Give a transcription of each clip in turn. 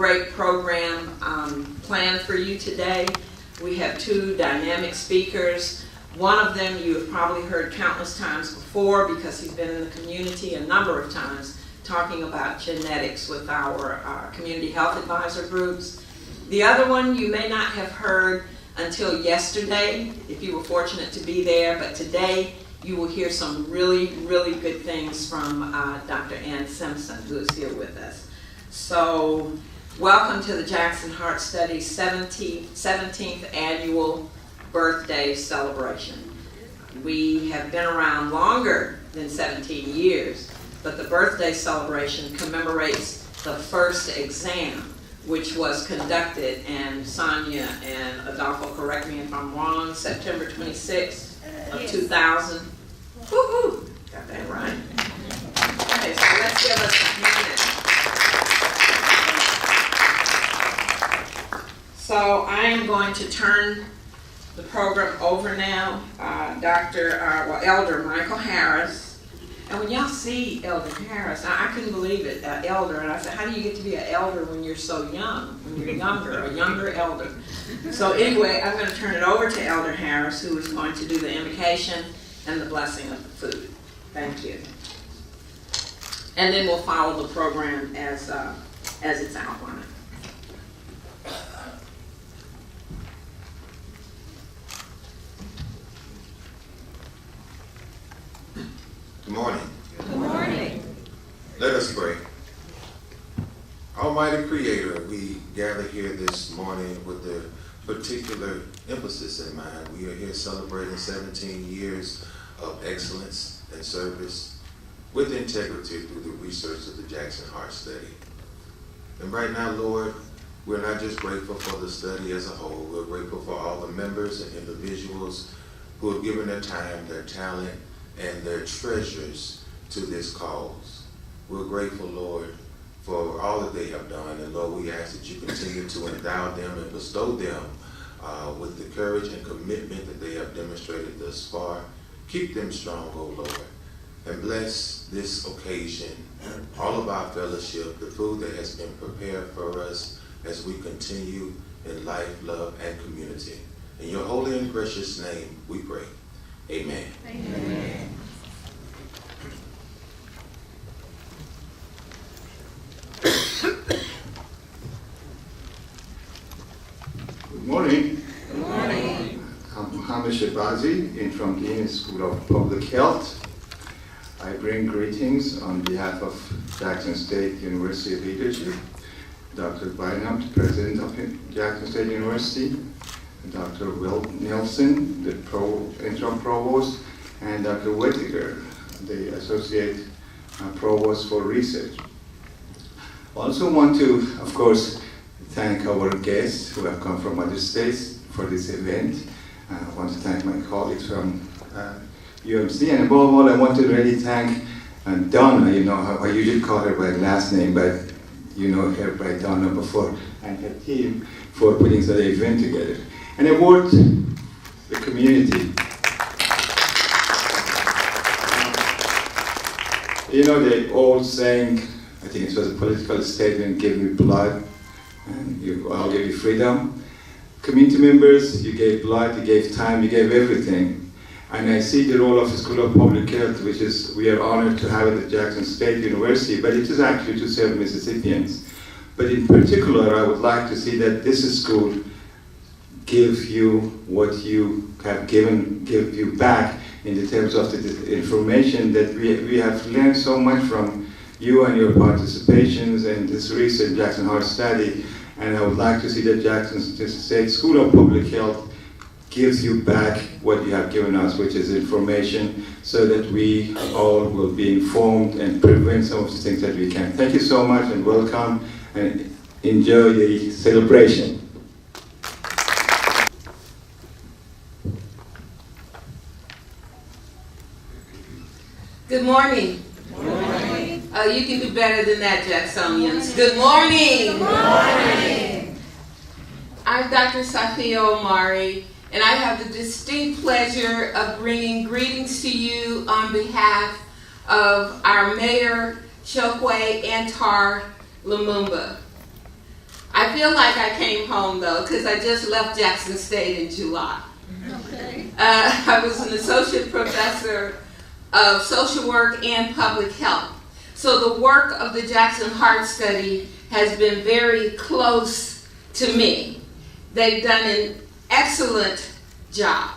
great program planned for you today. We have two dynamic speakers. One of them you have probably heard countless times before because he's been in the community a number of times talking about genetics with our community health advisor groups. The other one you may not have heard until yesterday, if you were fortunate to be there, but today you will hear some really, really good things from Dr. Ann Simpson, who is here with us. So, welcome to the Jackson Heart Study's 17th annual birthday celebration. We have been around longer than 17 years, but the birthday celebration commemorates the first exam, which was conducted, and Sonia and Adolfo, correct me if I'm wrong, September 26th of 2000. Woohoo! Got that right. Okay, so let's give us a minute. So I am going to turn the program over now. Elder Michael Harris. And when y'all see Elder Harris, I couldn't believe it, elder. And I said, how do you get to be an elder when you're so young, when you're younger, a younger elder? So anyway, I'm going to turn it over to Elder Harris, who is going to do the invocation and the blessing of the food. Thank you. And then we'll follow the program as it's outlined. Good morning. Good morning. Let us pray. Almighty Creator, we gather here this morning with a particular emphasis in mind. We are here celebrating 17 years of excellence and service with integrity through the research of the Jackson Heart Study. And right now, Lord, we're not just grateful for the study as a whole. We're grateful for all the members and individuals who have given their time, their talent, and their treasures to this cause. We're grateful, Lord, for all that they have done. And Lord, we ask that you continue to endow them and bestow them with the courage and commitment that they have demonstrated thus far. Keep them strong, O Lord, and bless this occasion, all of our fellowship, the food that has been prepared for us as we continue in life, love, and community. In your holy and precious name we pray. Amen. Amen. Good morning. Good morning. I'm Mohammed Shabazi, in from Dean School of Public Health. I bring greetings on behalf of Jackson State University of Leadership, Dr. Bynum, the President of Jackson State University, Dr. Will Nelson, the interim provost, and Dr. Whittaker, the associate provost for research. I also want to, of course, thank our guests who have come from other states for this event. I want to thank my colleagues from UMC, and above all, I want to really thank Donna. You know, I usually call her by last name, but you know her by Donna before, and her team for putting the event together. And a word to the community. You know the old saying, I think it was a political statement, give me blood and I'll give you freedom. Community members, you gave blood, you gave time, you gave everything. And I see the role of the School of Public Health, which is, we are honored to have it at Jackson State University, but it is actually to serve Mississippians. But in particular, I would like to see that this school give you what you have given, give you back in the terms of the information that we have learned so much from you and your participations in this recent Jackson Heart Study. And I would like to see that Jackson State School of Public Health gives you back what you have given us, which is information, so that we all will be informed and prevent some of the things that we can. Thank you so much and welcome, and enjoy the celebration. Good morning. Good morning. You can do better than that, Jacksonians. Good morning. Good morning. I'm Dr. Safia Omari, and I have the distinct pleasure of bringing greetings to you on behalf of our Mayor, Chokwe Antar Lumumba. I feel like I came home though, because I just left Jackson State in July. Okay. I was an associate professor of social work and public health. So the work of the Jackson Heart Study has been very close to me. They've done an excellent job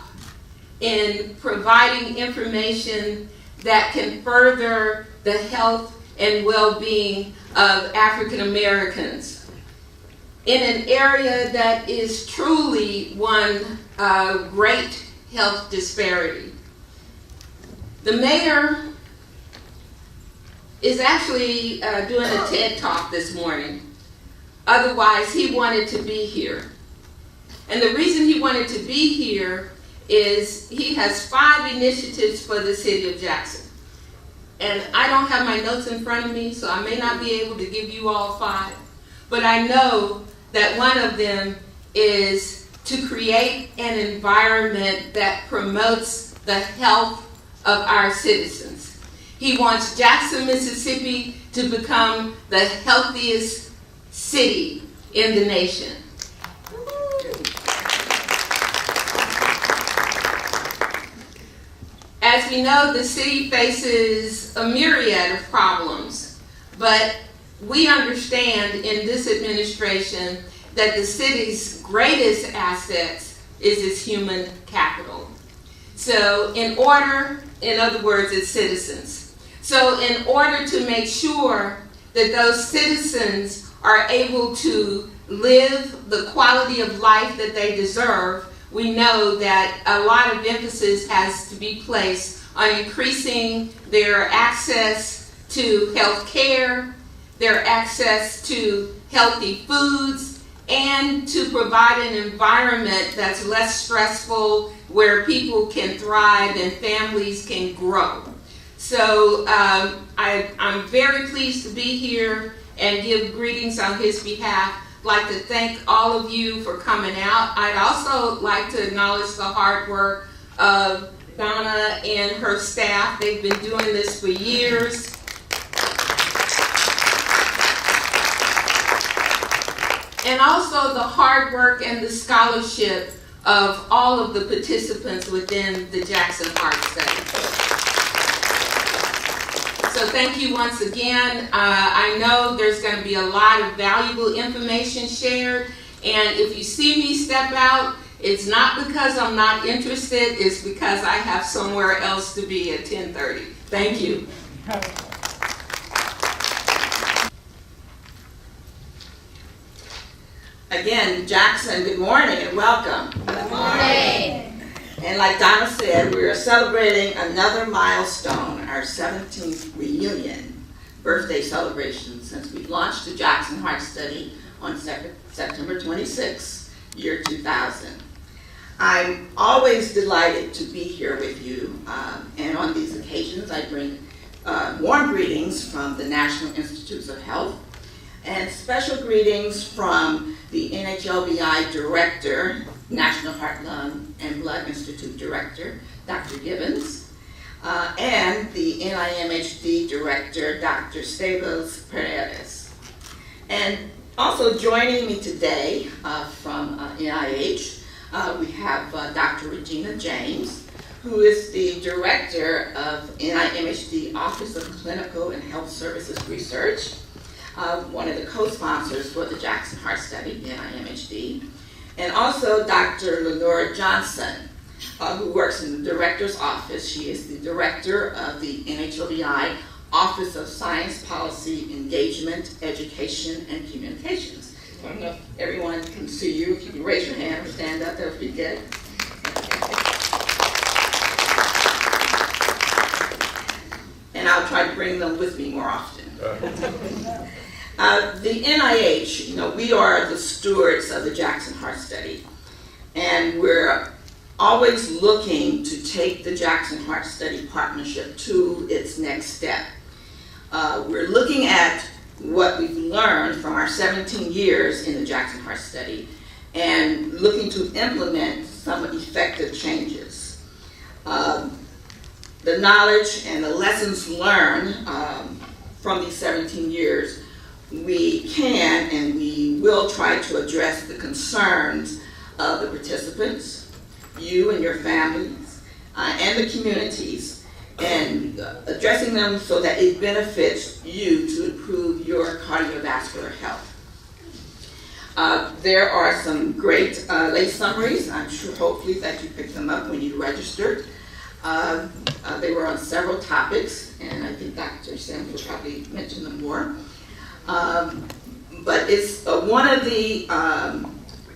in providing information that can further the health and well-being of African Americans in an area that is truly one great health disparity. The mayor is actually doing a TED Talk this morning. Otherwise, he wanted to be here. And the reason he wanted to be here is he has 5 initiatives for the city of Jackson. And I don't have my notes in front of me, so I may not be able to give you all 5. But I know that one of them is to create an environment that promotes the health of our citizens. He wants Jackson, Mississippi to become the healthiest city in the nation. As we know, the city faces a myriad of problems, but we understand in this administration that the city's greatest assets is its human capital. So in other words, its citizens. So in order to make sure that those citizens are able to live the quality of life that they deserve, we know that a lot of emphasis has to be placed on increasing their access to health care, their access to healthy foods, and to provide an environment that's less stressful, where people can thrive and families can grow. So I'm very pleased to be here and give greetings on his behalf. I'd like to thank all of you for coming out. I'd also like to acknowledge the hard work of Donna and her staff. They've been doing this for years. And also the hard work and the scholarship of all of the participants within the Jackson Heart Study. So thank you once again. I know there's going to be a lot of valuable information shared, and if you see me step out, it's not because I'm not interested, it's because I have somewhere else to be at 10:30. Thank you. Again, Jackson, good morning and welcome. Good morning. And like Donna said, we are celebrating another milestone, our 17th reunion birthday celebration since we launched the Jackson Heart Study on September 26, year 2000. I'm always delighted to be here with you, and on these occasions I bring warm greetings from the National Institutes of Health and special greetings from the NHLBI Director, National Heart, Lung, and Blood Institute Director, Dr. Gibbons, and the NIMHD Director, Dr. Esteves Paredes. And also joining me today from NIH, we have Dr. Regina James, who is the Director of NIMHD Office of Clinical and Health Services Research, one of the co-sponsors for the Jackson Heart Study, NIMHD, and also Dr. Lenora Johnson, who works in the Director's Office. She is the Director of the NHLBI Office of Science Policy, Engagement, Education, and Communications. I don't know if everyone can see you. If you can raise your hand or stand up, that would be good. And I'll try to bring them with me more often. The NIH, we are the stewards of the Jackson Heart Study, and we're always looking to take the Jackson Heart Study partnership to its next step. We're looking at what we've learned from our 17 years in the Jackson Heart Study and looking to implement some effective changes. The knowledge and the lessons learned from these 17 years we can and we will try to address the concerns of the participants, you and your families, and the communities, and addressing them so that it benefits you to improve your cardiovascular health. There are some great late summaries. I'm sure hopefully that you picked them up when you registered. They were on several topics, and I think Dr. Sims will probably mention them more. But it's one of the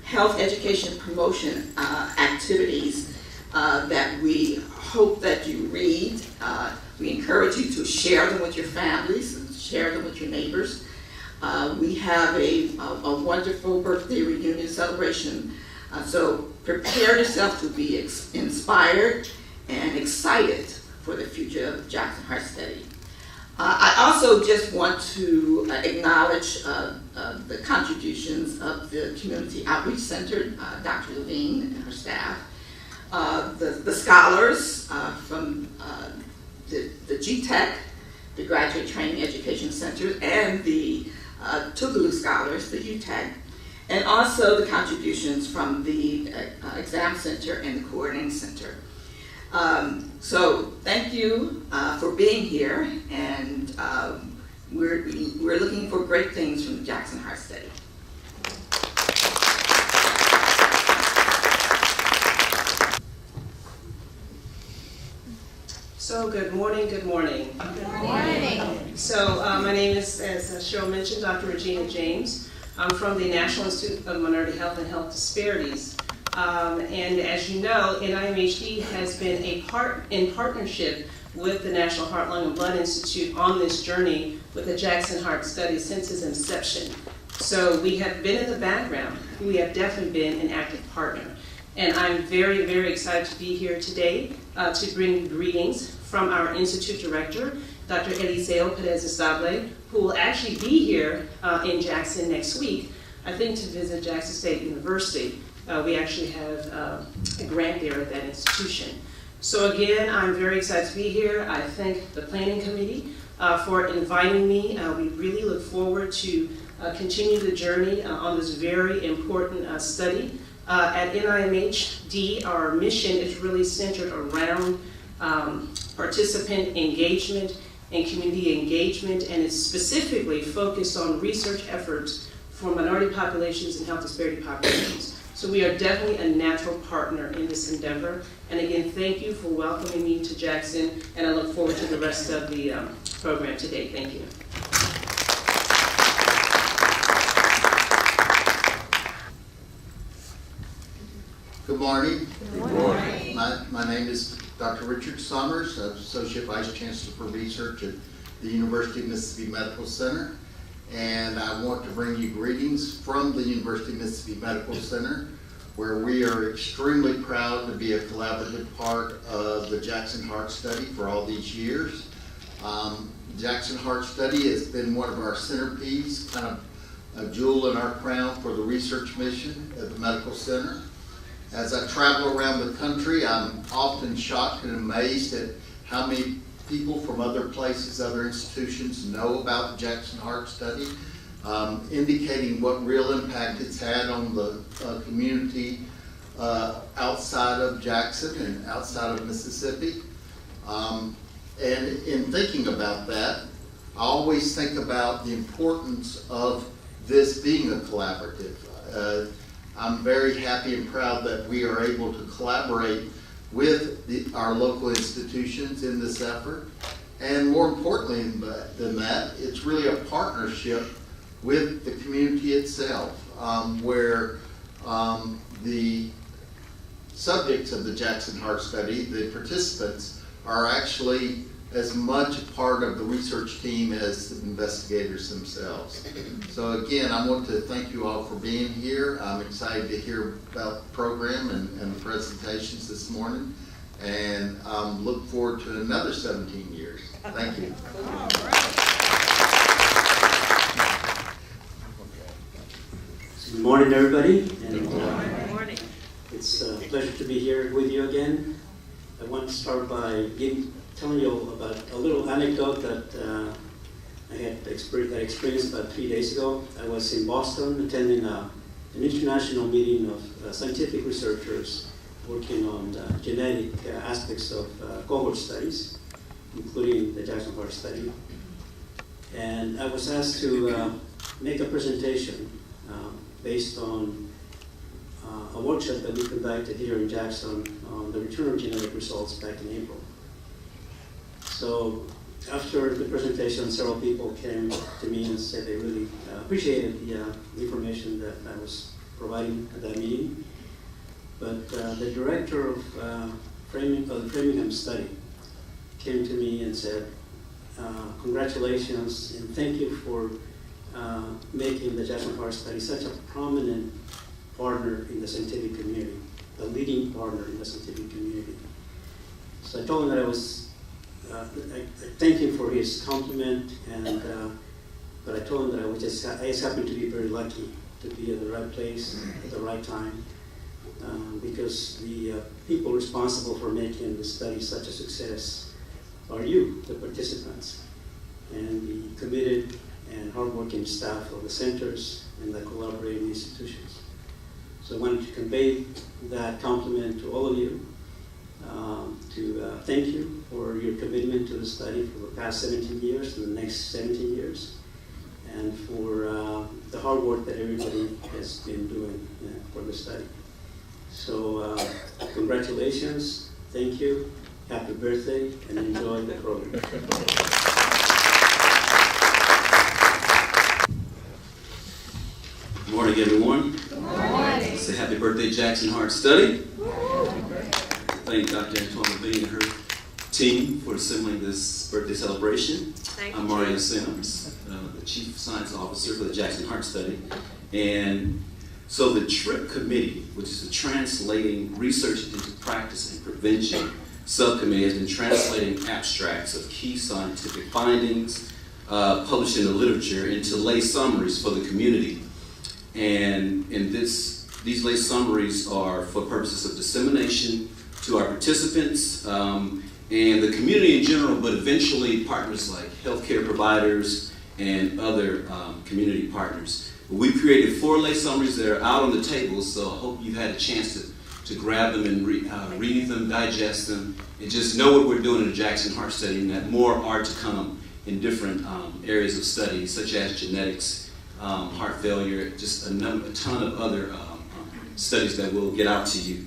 health education promotion activities that we hope that you read. We encourage you to share them with your families and share them with your neighbors. We have a wonderful birthday reunion celebration, so prepare yourself to be inspired and excited for the future of Jackson Heart Study. I also just want to acknowledge the contributions of the Community Outreach Center, Dr. Levine and her staff, the scholars from the GTEC, the Graduate Training Education Center, and the Tougaloo Scholars, the UTEC, and also the contributions from the Exam Center and the Coordinating Center. So thank you for being here, and we're looking for great things from the Jackson Heart Study. So good morning, good morning. Good morning. So my name is, as Cheryl mentioned, Dr. Regina James. I'm from the National Institute of Minority Health and Health Disparities. And as you know, NIMHD has been in partnership with the National Heart, Lung, and Blood Institute on this journey with the Jackson Heart Study since its inception. So we have been in the background. We have definitely been an active partner. And I'm very, very excited to be here today to bring greetings from our Institute Director, Dr. Eliseo Perez-Estable, who will actually be here in Jackson next week, I think to visit Jackson State University. We actually have a grant there at that institution. So again, I'm very excited to be here. I thank the Planning Committee for inviting me. We really look forward to continue the journey on this very important study. At NIMHD, our mission is really centered around participant engagement and community engagement, and it's specifically focused on research efforts for minority populations and health disparity populations. So we are definitely a natural partner in this endeavor. And again, thank you for welcoming me to Jackson, and I look forward to the rest of the program today. Thank you. Good morning. Good morning. My name is Dr. Richard Summers, Associate Vice Chancellor for Research at the University of Mississippi Medical Center. And I want to bring you greetings from the University of Mississippi Medical Center, where we are extremely proud to be a collaborative part of the Jackson Heart Study for all these years. Jackson Heart Study has been one of our centerpieces, kind of a jewel in our crown for the research mission at the Medical Center. As I travel around the country, I'm often shocked and amazed at how many people from other places, other institutions know about the Jackson Heart Study, indicating what real impact it's had on the community outside of Jackson and outside of Mississippi. And in thinking about that, I always think about the importance of this being a collaborative. I'm very happy and proud that we are able to collaborate with our local institutions in this effort. And more importantly than that, it's really a partnership with the community itself, where the subjects of the Jackson Heart Study, the participants, are actually as much a part of the research team as the investigators themselves. So again, I want to thank you all for being here. I'm excited to hear about the program and the presentations this morning, and look forward to another 17 years. Thank you. Good morning, everybody. And, Good morning. it's a pleasure to be here with you again. I want to start by telling you about a little anecdote that I had that experience about 3 days ago. I was in Boston attending an international meeting of scientific researchers working on genetic aspects of cohort studies, including the Jackson Heart study. And I was asked to make a presentation based on a workshop that we conducted here in Jackson on the return of genetic results back in April. So after the presentation, several people came to me and said they really appreciated the information that I was providing at that meeting. But the director of the Framingham study came to me and said, congratulations and thank you for making the Jackson Heart study such a prominent partner in the scientific community, the leading partner in the scientific community. So I told him that I thanked him for his compliment, but I told him that I just happened to be very lucky to be at the right place at the right time, because the people responsible for making the study such a success are you, the participants, and the committed and hardworking staff of the centers and the collaborating institutions. So I wanted to convey that compliment to all of you, to thank you for your commitment to the study for the past 17 years and the next 17 years, and for the hard work that everybody has been doing for the study. So congratulations, thank you, happy birthday, and enjoy the program. Good morning, everyone. Good morning. Say happy birthday, Jackson Heart Study. Thank Dr. Antoine Levine and her team for assembling this birthday celebration. I'm Mario Sims, the Chief Science Officer for the Jackson Heart Study. And so the TRIP Committee, which is the Translating Research into Practice and Prevention Subcommittee, has been translating abstracts of key scientific findings published in the literature into lay summaries for the community. And in these lay summaries are for purposes of dissemination to our participants and the community in general, but eventually partners like healthcare providers and other community partners. We created 4 lay summaries that are out on the table, so I hope you've had a chance to grab them and read them, digest them, and just know what we're doing in the Jackson Heart Study, and that more are to come in different areas of study, such as genetics, heart failure, just a ton of other studies that will get out to you.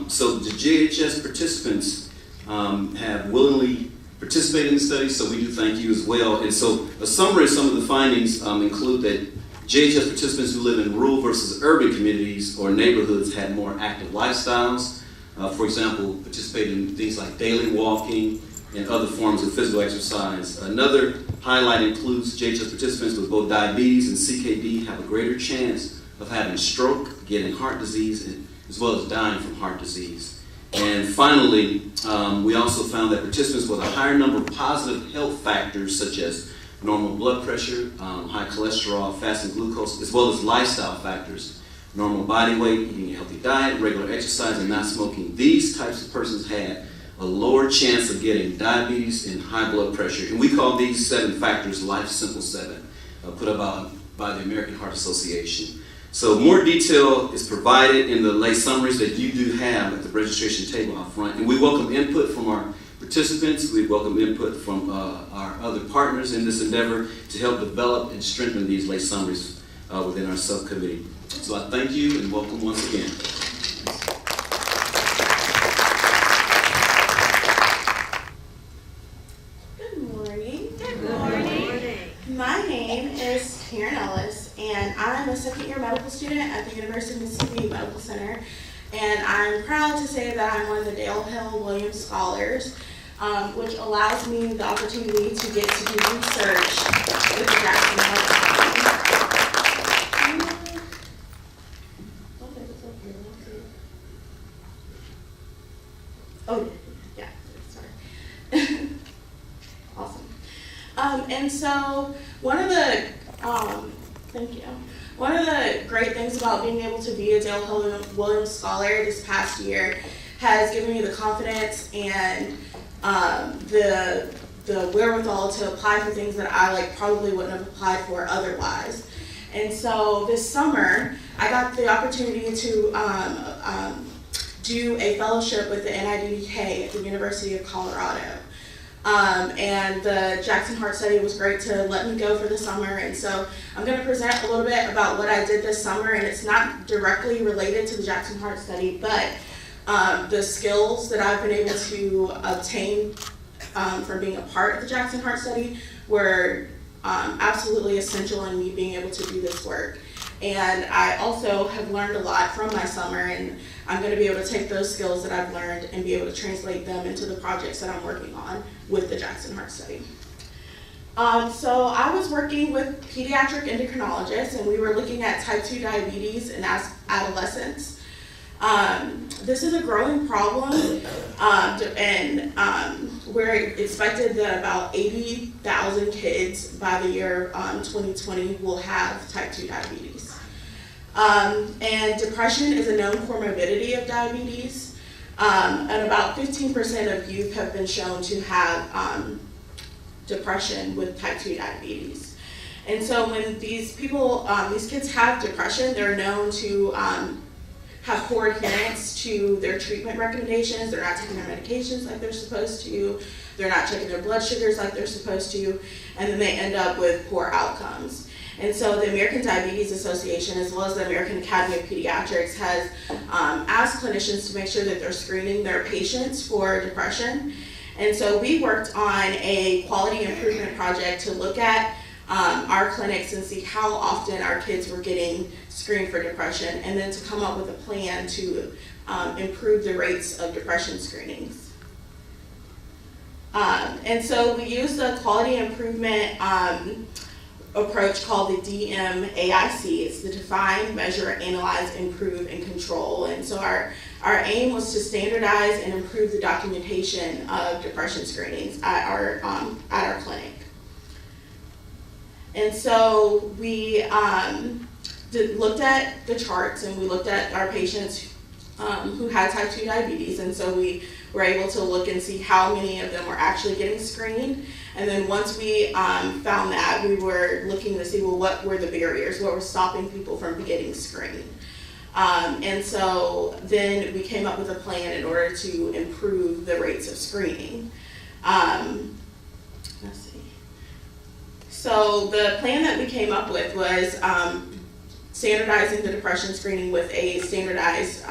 So the JHS participants have willingly participated in the study, so we do thank you as well. And so a summary of some of the findings include that JHS participants who live in rural versus urban communities or neighborhoods had more active lifestyles. For example, participated in things like daily walking and other forms of physical exercise. Another highlight includes JHS participants with both diabetes and CKD have a greater chance of having a stroke, getting heart disease, as well as dying from heart disease. And finally, we also found that participants with a higher number of positive health factors such as normal blood pressure, high cholesterol, fasting glucose, as well as lifestyle factors, normal body weight, eating a healthy diet, regular exercise, and not smoking. These types of persons had a lower chance of getting diabetes and high blood pressure. And we call these 7 factors Life Simple 7, put up by the American Heart Association. So more detail is provided in the lay summaries that you do have at the registration table out front. And we welcome input from our participants. We welcome input from our other partners in this endeavor to help develop and strengthen these lay summaries within our subcommittee. So I thank you and welcome once again. Good morning. Good morning. My name is Karen Ellis, and I'm a second-year medical student at the University of Mississippi Medical Center. And I'm proud to say that I'm one of the Dale Hill Williams Scholars, which allows me the opportunity to get to do research with the Jackson Heart Study. Oh, yeah, sorry. Awesome. And so one of the, thank you. One of the great things about being able to be a Dale Hill Williams Scholar this past year has given me the confidence and the the wherewithal to apply for things that I probably wouldn't have applied for otherwise. And so this summer, I got the opportunity to do a fellowship with the NIDDK at the University of Colorado. And the Jackson Heart Study was great to let me go for the summer. And so I'm going to present a little bit about what I did this summer, and it's not directly related to the Jackson Heart Study, but the skills that I've been able to obtain from being a part of the Jackson Heart Study were absolutely essential in me being able to do this work. And I also have learned a lot from my summer, and I'm going to be able to take those skills that I've learned and be able to translate them into the projects that I'm working on with the Jackson Heart Study. So I was working with pediatric endocrinologists, and we were looking at type 2 diabetes in adolescents. This is a growing problem, and we're expected that about 80,000 kids by the year 2020 will have type 2 diabetes. And depression is a known comorbidity of diabetes, and about 15% of youth have been shown to have depression with type 2 diabetes. And so when these people, these kids have depression, they're known to have poor adherence to their treatment recommendations. They're not taking their medications like they're supposed to. They're not checking their blood sugars like they're supposed to. And then they end up with poor outcomes. And so the American Diabetes Association, as well as the American Academy of Pediatrics, has asked clinicians to make sure that they're screening their patients for depression. And so we worked on a quality improvement project to look at our clinics and see how often our kids were getting screened for depression, and then to come up with a plan to improve the rates of depression screenings. And so we used a quality improvement approach called the DMAIC. It's the Define, Measure, Analyze, Improve, and Control. And so our aim was to standardize and improve the documentation of depression screenings at our clinic. And so we looked at the charts, and we looked at our patients who had type 2 diabetes, and so we were able to look and see how many of them were actually getting screened. And then once we found that, we were looking to see, well, what were the barriers? What were stopping people from getting screened? And so then we came up with a plan in order to improve the rates of screening. Let's see. So the plan that we came up with was standardizing the depression screening with a standardized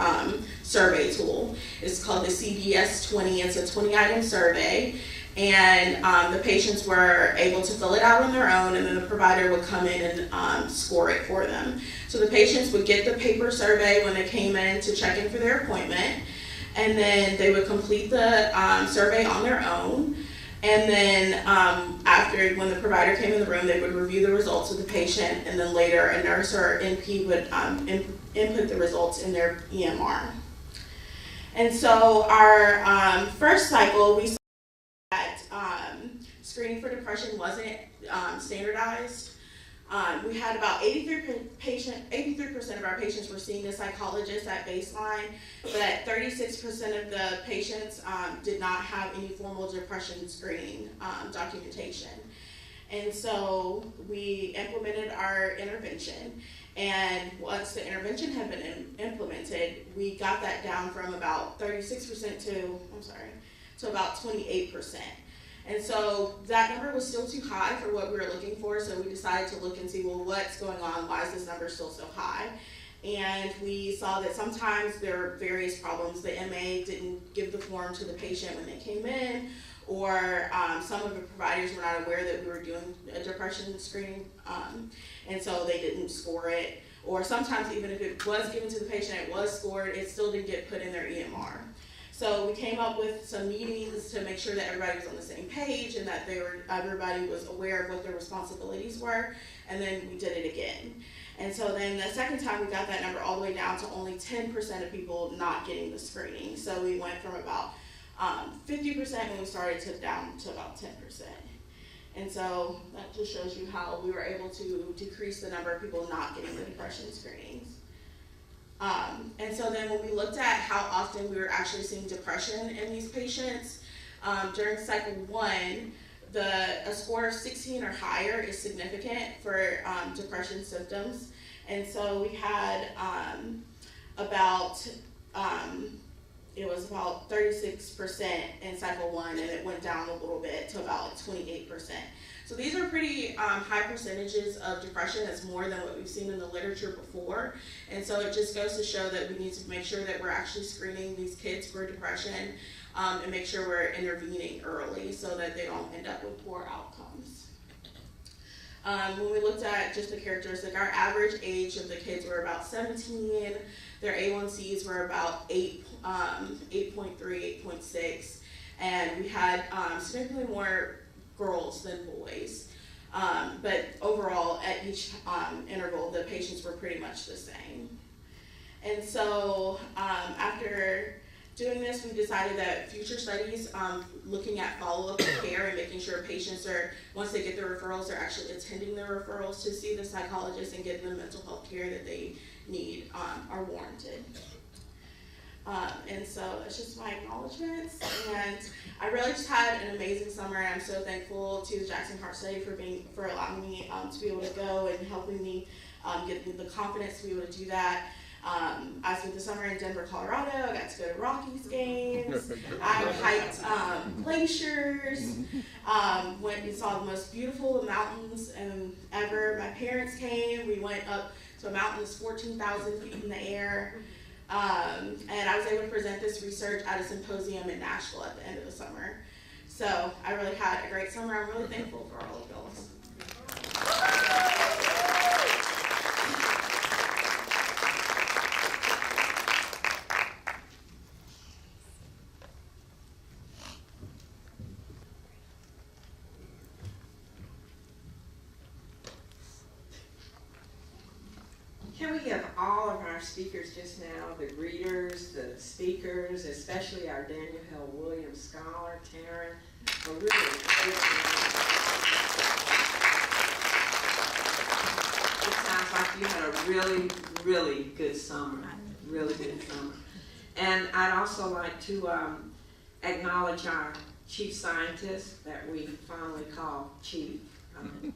survey tool. It's called the CDS-20. It's a 20-item survey, and the patients were able to fill it out on their own, and then the provider would come in and score it for them. So the patients would get the paper survey when they came in to check in for their appointment, and then they would complete the survey on their own. And then after, when the provider came in the room, they would review the results of the patient, and then later a nurse or NP would input the results in their EMR. And so our first cycle, we saw that screening for depression wasn't standardized. We had about 83% of our patients were seeing a psychologist at baseline, but 36% of the patients did not have any formal depression screening documentation. And so we implemented our intervention, and once the intervention had been implemented, we got that down from about 36% to about 28%. And so that number was still too high for what we were looking for, so we decided to look and see, well, what's going on? Why is this number still so high? And we saw that sometimes there are various problems. The MA didn't give the form to the patient when they came in, or some of the providers were not aware that we were doing a depression screening, and so they didn't score it. Or sometimes even if it was given to the patient, it was scored, it still didn't get put in their EMR. So we came up with some meetings to make sure that everybody was on the same page and that everybody was aware of what their responsibilities were, and then we did it again. And so then the second time we got that number all the way down to only 10% of people not getting the screening. So we went from about 50% when we started to down to about 10%. And so that just shows you how we were able to decrease the number of people not getting the depression screenings. And so then when we looked at how often we were actually seeing depression in these patients, during cycle 1, a score of 16 or higher is significant for depression symptoms. And so we had it was about 36% in cycle 1, and it went down a little bit to about 28%. So these are pretty high percentages of depression. That's more than what we've seen in the literature before. And so it just goes to show that we need to make sure that we're actually screening these kids for depression and make sure we're intervening early so that they don't end up with poor outcomes. When we looked at just the characteristic, our average age of the kids were about 17. Their A1Cs were about 8.3, 8.6. And we had significantly more girls than boys. But overall, at each interval, the patients were pretty much the same. And so after doing this, we decided that future studies, looking at follow-up care and making sure patients are, once they get their referrals, they're actually attending their referrals to see the psychologist and getting the mental health care that they need are warranted. And so that's just my acknowledgments. And I really just had an amazing summer. I'm so thankful to the Jackson Heart Study for allowing me to be able to go and helping me get the confidence to be able to do that. I spent the summer in Denver, Colorado. I got to go to Rockies games. I hiked glaciers. Went and saw the most beautiful mountains ever. My parents came. We went up to a mountain that's 14,000 feet in the air. And I was able to present this research at a symposium in Nashville at the end of the summer. So I really had a great summer. I'm really thankful for all of y'all. Can we give all of our speakers just now, the greeters, the speakers, especially our Daniel Hill Williams Scholar, Taryn, a really good It sounds like you had a really, really good summer, really good summer. And I'd also like to acknowledge our chief scientist that we finally call Chief,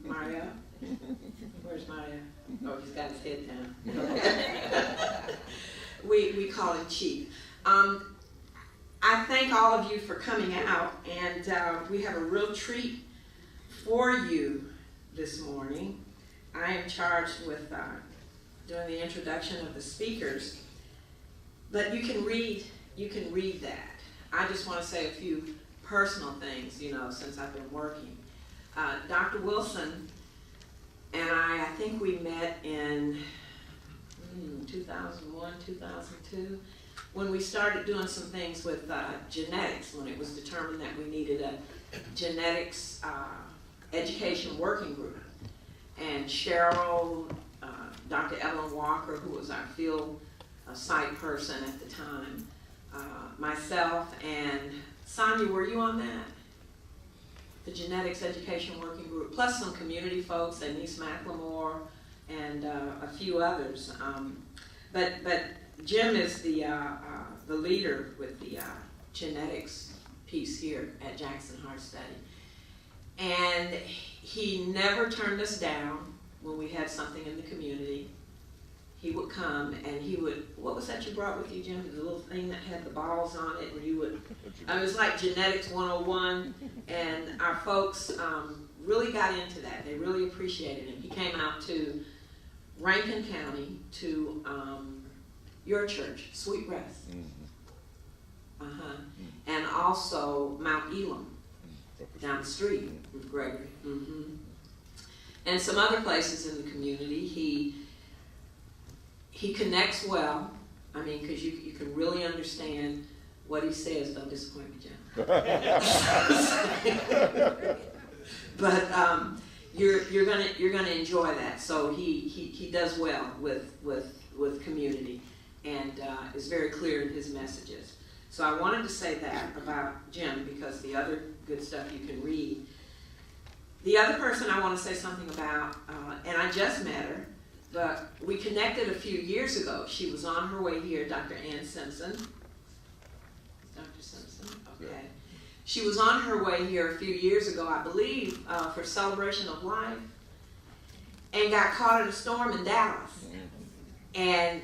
Mario. Where's Mario? Oh, he's got his head down. we call him Chief. I thank all of you for coming out, and we have a real treat for you this morning. I am charged with doing the introduction of the speakers, but you can read that. I just want to say a few personal things, since I've been working. Dr. Wilson and I think we met in 2001, 2002, when we started doing some things with genetics, when it was determined that we needed a genetics education working group. And Cheryl, Dr. Ellen Walker, who was our field site person at the time, myself, and Sonia, were you on that? The Genetics Education Working Group, plus some community folks, Denise McLemore, and a few others. But Jim is the leader with the genetics piece here at Jackson Heart Study. And he never turned us down when we had something in the community. He would come and he would, what was that you brought with you, Jim? The little thing that had the balls on it, where you would, it was like Genetics 101, and our folks really got into that. They really appreciated it. He came out to Rankin County, to your church, Sweet Rest, and also Mount Elam, down the street with Gregory, and some other places in the community. He connects well, because you can really understand what he says. Don't disappoint me, Jim. But you're gonna enjoy that. So he does well with community, and is very clear in his messages. So I wanted to say that about Jim, because the other good stuff you can read. The other person I want to say something about, and I just met her, but we connected a few years ago. She was on her way here, Dr. Ann Simpson. Dr. Simpson? Okay. She was on her way here a few years ago, I believe, for Celebration of Life, and got caught in a storm in Dallas. And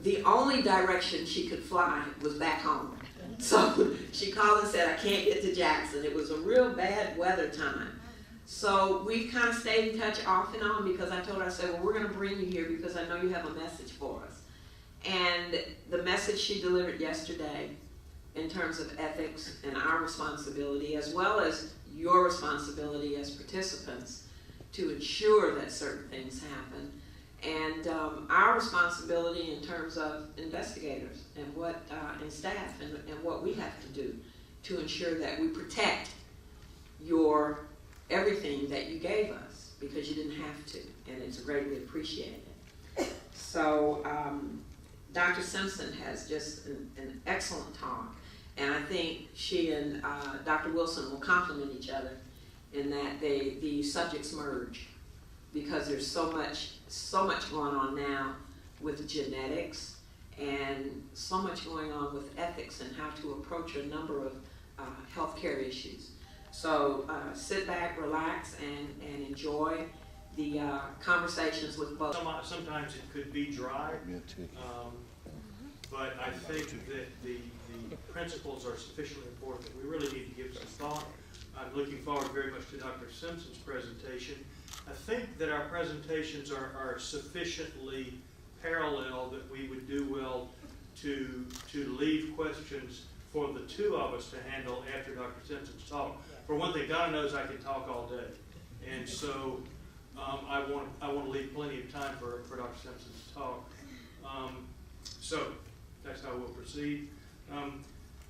the only direction she could fly was back home. So she called and said, I can't get to Jackson. It was a real bad weather time. So we've kind of stayed in touch off and on, because I told her, I said, well, we're going to bring you here because I know you have a message for us. And the message she delivered yesterday in terms of ethics and our responsibility, as well as your responsibility as participants to ensure that certain things happen, and our responsibility in terms of investigators and what and staff and what we have to do to ensure that we protect your everything that you gave us, because you didn't have to, and it's greatly appreciated. So Dr. Simpson has just an excellent talk, and I think she and Dr. Wilson will complement each other in that the subjects merge, because there's so much going on now with genetics, and so much going on with ethics and how to approach a number of healthcare issues. So sit back, relax, and enjoy the conversations with both. Sometimes it could be dry, but I think that the principles are sufficiently important that we really need to give some thought. I'm looking forward very much to Dr. Simpson's presentation. I think that our presentations are sufficiently parallel that we would do well to leave questions for the two of us to handle after Dr. Simpson's talk. For one thing, Donna knows I can talk all day, and so I want to leave plenty of time for Dr. Simpson's talk. So that's how we'll proceed.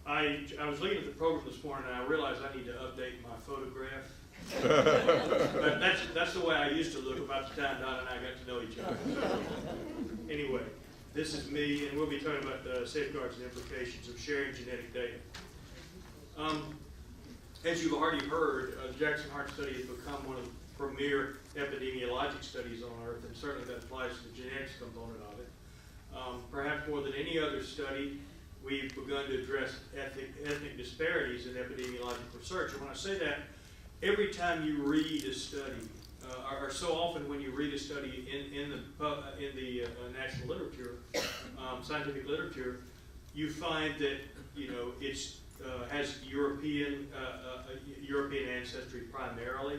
I was looking at the program this morning, and I realized I need to update my photograph. But that's the way I used to look about the time Donna and I got to know each other. So, anyway, this is me, and we'll be talking about the safeguards and implications of sharing genetic data. As you've already heard, the Jackson Heart Study has become one of the premier epidemiologic studies on Earth, and certainly that applies to the genetics component of it. Perhaps more than any other study, we've begun to address ethnic disparities in epidemiologic research. And when I say that, every time you read a study, or so often when you read a study in the national literature, scientific literature, you find that it's has European ancestry primarily.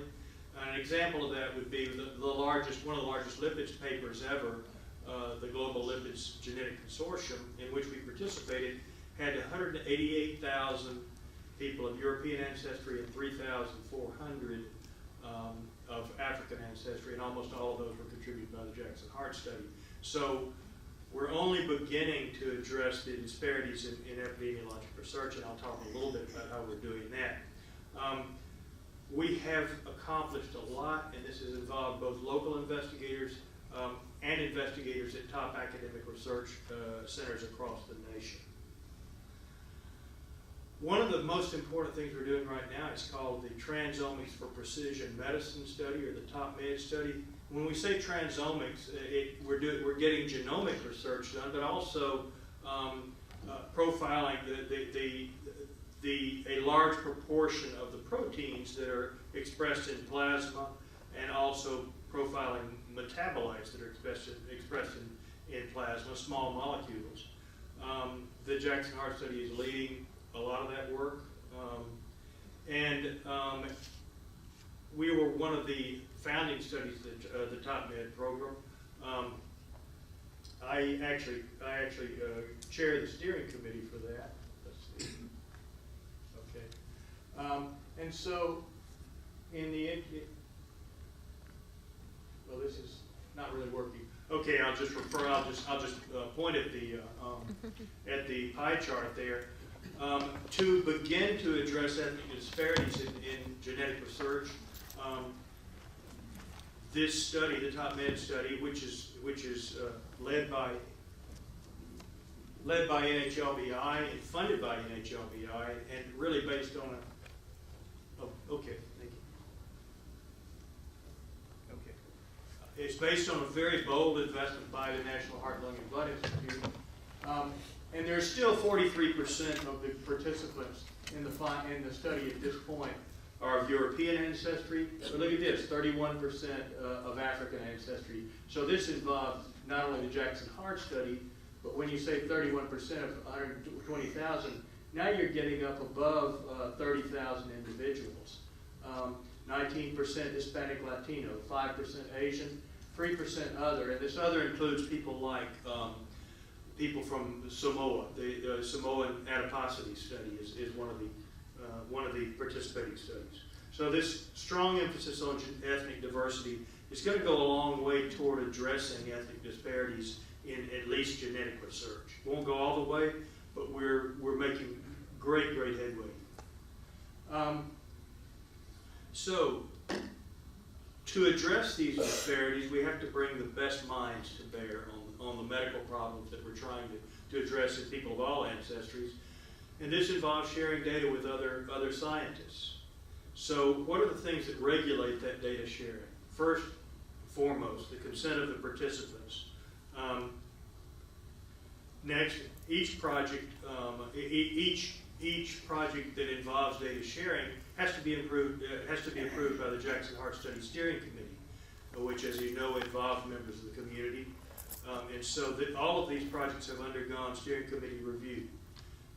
An example of that would be one of the largest lipids papers ever. The Global Lipids Genetic Consortium, in which we participated, had 188,000 people of European ancestry and 3,400 of African ancestry, and almost all of those were contributed by the Jackson Heart Study. So we're only beginning to address the disparities in epidemiologic research, and I'll talk a little bit about how we're doing that. We have accomplished a lot, and this has involved both local investigators and investigators at top academic research centers across the nation. One of the most important things we're doing right now is called the Transomics for Precision Medicine Study, or the TOP-MED study. When we say transomics, we're getting genomic research done, but also profiling a large proportion of the proteins that are expressed in plasma, and also profiling metabolites that are expressed in plasma, small molecules. The Jackson Heart Study is leading a lot of that work. We were one of the founding studies of the TOP-MED program. I actually chair the steering committee for that. Let's see. Okay. And so in the well, this is not really working. Okay, I'll just point at the pie chart there. To begin to address ethnic disparities in genetic research, this study, the TOP-MED study, which is led by NHLBI and funded by NHLBI, and really based on okay, thank you. Okay. It's based on a very bold investment by the National Heart, Lung, and Blood Institute. And there's still 43% of the participants in the study at this point are of European ancestry. But look at this, 31% of African ancestry. So this involves not only the Jackson Heart study, but when you say 31% of 120,000, now you're getting up above 30,000 individuals. 19% Hispanic Latino, 5% Asian, 3% other, and this other includes people like people from Samoa. The Samoan adiposity study is one of the participating studies. So this strong emphasis on ethnic diversity is going to go a long way toward addressing ethnic disparities in at least genetic research. Won't go all the way, but we're making great headway. So to address these disparities, we have to bring the best minds to bear on the medical problems that we're trying to address in people of all ancestries. And this involves sharing data with other scientists. So what are the things that regulate that data sharing? First and foremost, the consent of the participants. Next, each project that involves data sharing has to be approved by the Jackson Heart Study Steering Committee, which, as you know, involves members of the community. And so all of these projects have undergone steering committee review.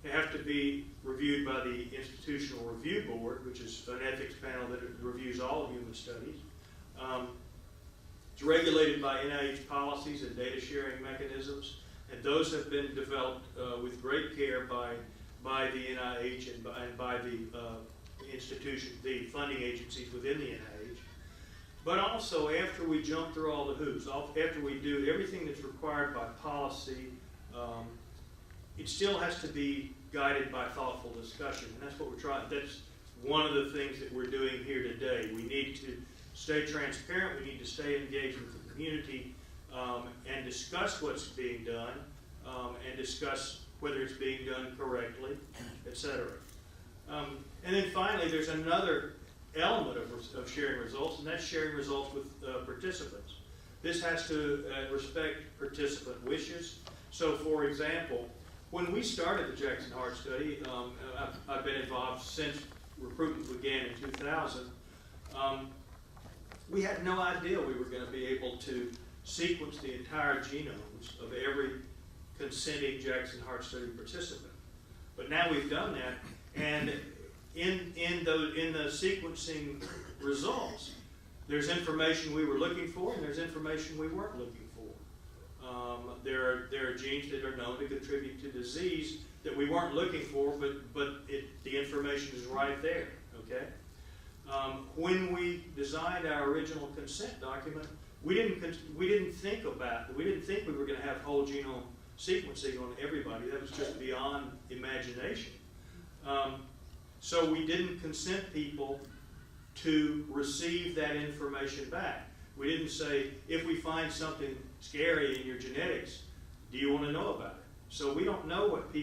They have to be reviewed by the Institutional Review Board, which is an ethics panel that reviews all human studies. It's regulated by NIH policies and data sharing mechanisms, and those have been developed with great care by the NIH and by the the funding agencies within the NIH. But also, after we jump through all the hoops, after we do everything that's required by policy, it still has to be guided by thoughtful discussion, and that's what we're trying. That's one of the things that we're doing here today. We need to stay transparent. We need to stay engaged with the community and discuss what's being done and discuss whether it's being done correctly, etc. And then finally, there's another element of sharing results, and that's sharing results with participants. This has to respect participant wishes. So, for example, when we started the Jackson Heart Study, I've been involved since recruitment began in 2000. We had no idea we were going to be able to sequence the entire genomes of every consenting Jackson Heart Study participant. But now we've done that, and in the sequencing results, there's information we were looking for, and there's information we weren't looking for. There are genes that are known to contribute to disease that we weren't looking for, but the information is right there. Okay. When we designed our original consent document, we didn't think we were going to have whole genome sequencing on everybody. That was just beyond imagination. So we didn't consent people to receive that information back. We didn't say, if we find something scary in your genetics, do you want to know about it? So we don't know what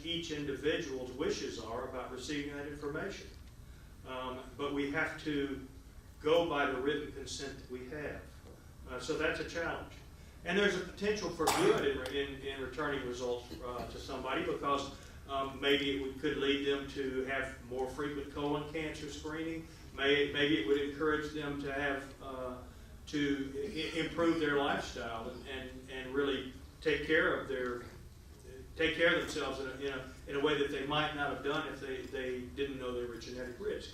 each individual's wishes are about receiving that information. But we have to go by the written consent that we have. So that's a challenge. And there's a potential for good in returning results to somebody, because maybe it could lead them to have more frequent colon cancer screening. Maybe it would encourage them to have to improve their lifestyle and really take care of themselves in a way that they might not have done if they didn't know they were at genetic risk.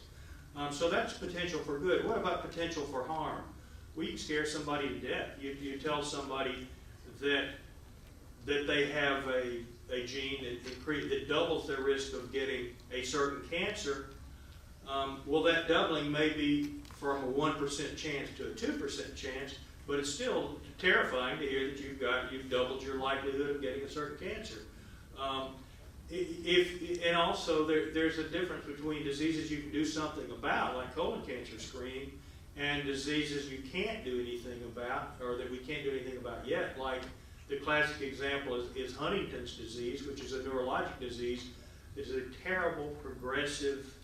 So that's potential for good. What about potential for harm? We can scare somebody to death. You tell somebody that they have a gene that doubles their risk of getting a certain cancer. Well, that doubling may be from a 1% chance to a 2% chance, but it's still terrifying to hear that you've doubled your likelihood of getting a certain cancer. And also, there's a difference between diseases you can do something about, like colon cancer screening, and diseases you can't do anything about, or that we can't do anything about yet. Like the classic example is Huntington's disease, which is a neurologic disease. It's a terrible, progressive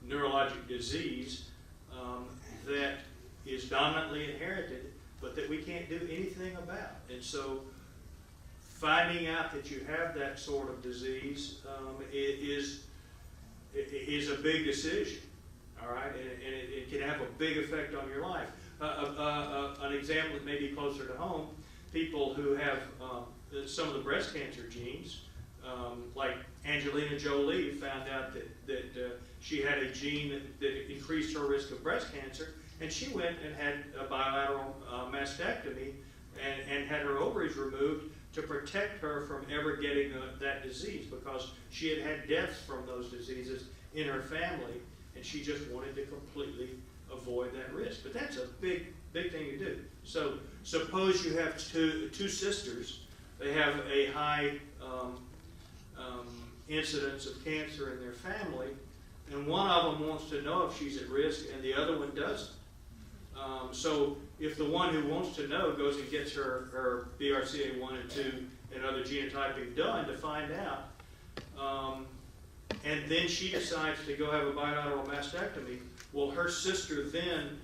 neurologic disease that is dominantly inherited, but that we can't do anything about. And so finding out that you have that sort of disease is a big decision, all right? And it can have a big effect on your life. An example that may be closer to home, people who have some of the breast cancer genes, like Angelina Jolie found out that she had a gene that increased her risk of breast cancer, and she went and had a bilateral mastectomy and had her ovaries removed to protect her from ever getting that disease, because she had deaths from those diseases in her family, and she just wanted to completely avoid that risk. But that's a big thing to do. So suppose you have two sisters. They have a high incidence of cancer in their family, and one of them wants to know if she's at risk and the other one doesn't. So if the one who wants to know goes and gets her BRCA1 and 2 and other genotyping done to find out, and then she decides to go have a bilateral mastectomy, well, her sister then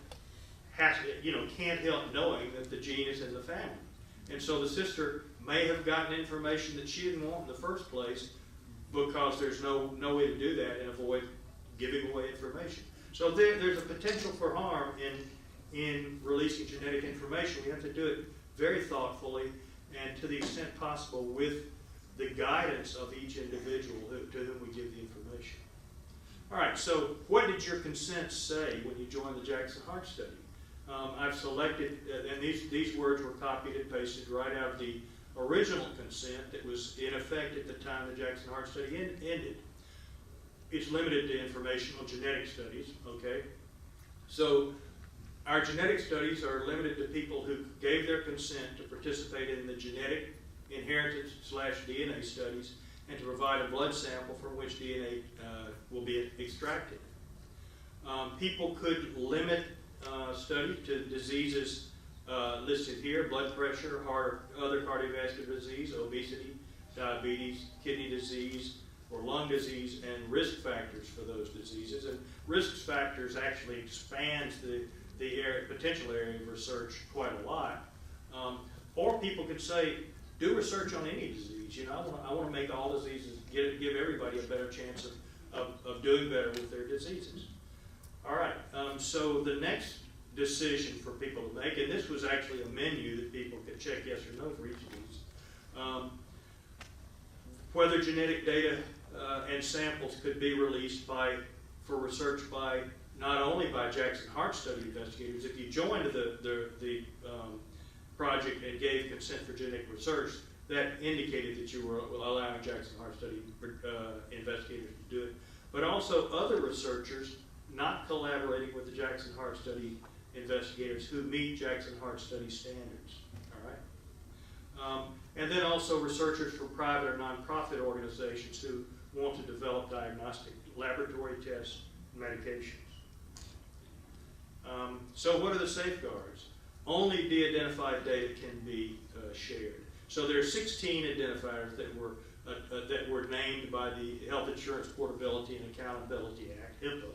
can't help knowing that the gene is in the family. And so the sister may have gotten information that she didn't want in the first place, because there's no way to do that and avoid giving away information. So there's a potential for harm in releasing genetic information. We have to do it very thoughtfully and to the extent possible with the guidance of each individual to whom we give the information. All right, so what did your consent say when you joined the Jackson Heart Study? I've selected, and these words were copied and pasted right out of the original consent that was in effect at the time the Jackson Heart Study ended. It's limited to informational genetic studies, okay? So our genetic studies are limited to people who gave their consent to participate in the genetic inheritance/DNA studies and to provide a blood sample from which DNA will be extracted. People could limit study to diseases listed here: blood pressure, heart, other cardiovascular disease, obesity, diabetes, kidney disease, or lung disease, and risk factors for those diseases. And risk factors actually expands the potential area of research quite a lot. Or people could say, do research on any disease. You know, I want to make all diseases, give everybody a better chance of doing better with their diseases. All right, so the next decision for people to make, and this was actually a menu that people could check yes or no for each of these, whether genetic data and samples could be released for research by not only by Jackson Heart Study investigators. If you joined the project and gave consent for genetic research, that indicated that you were allowing Jackson Heart Study investigators to do it, but also other researchers not collaborating with the Jackson Heart Study investigators who meet Jackson Heart Study standards. All right, and then also researchers from private or nonprofit organizations who want to develop diagnostic laboratory tests and medications. So what are the safeguards? Only de-identified data can be shared. So there are 16 identifiers that were named by the Health Insurance Portability and Accountability Act, HIPAA.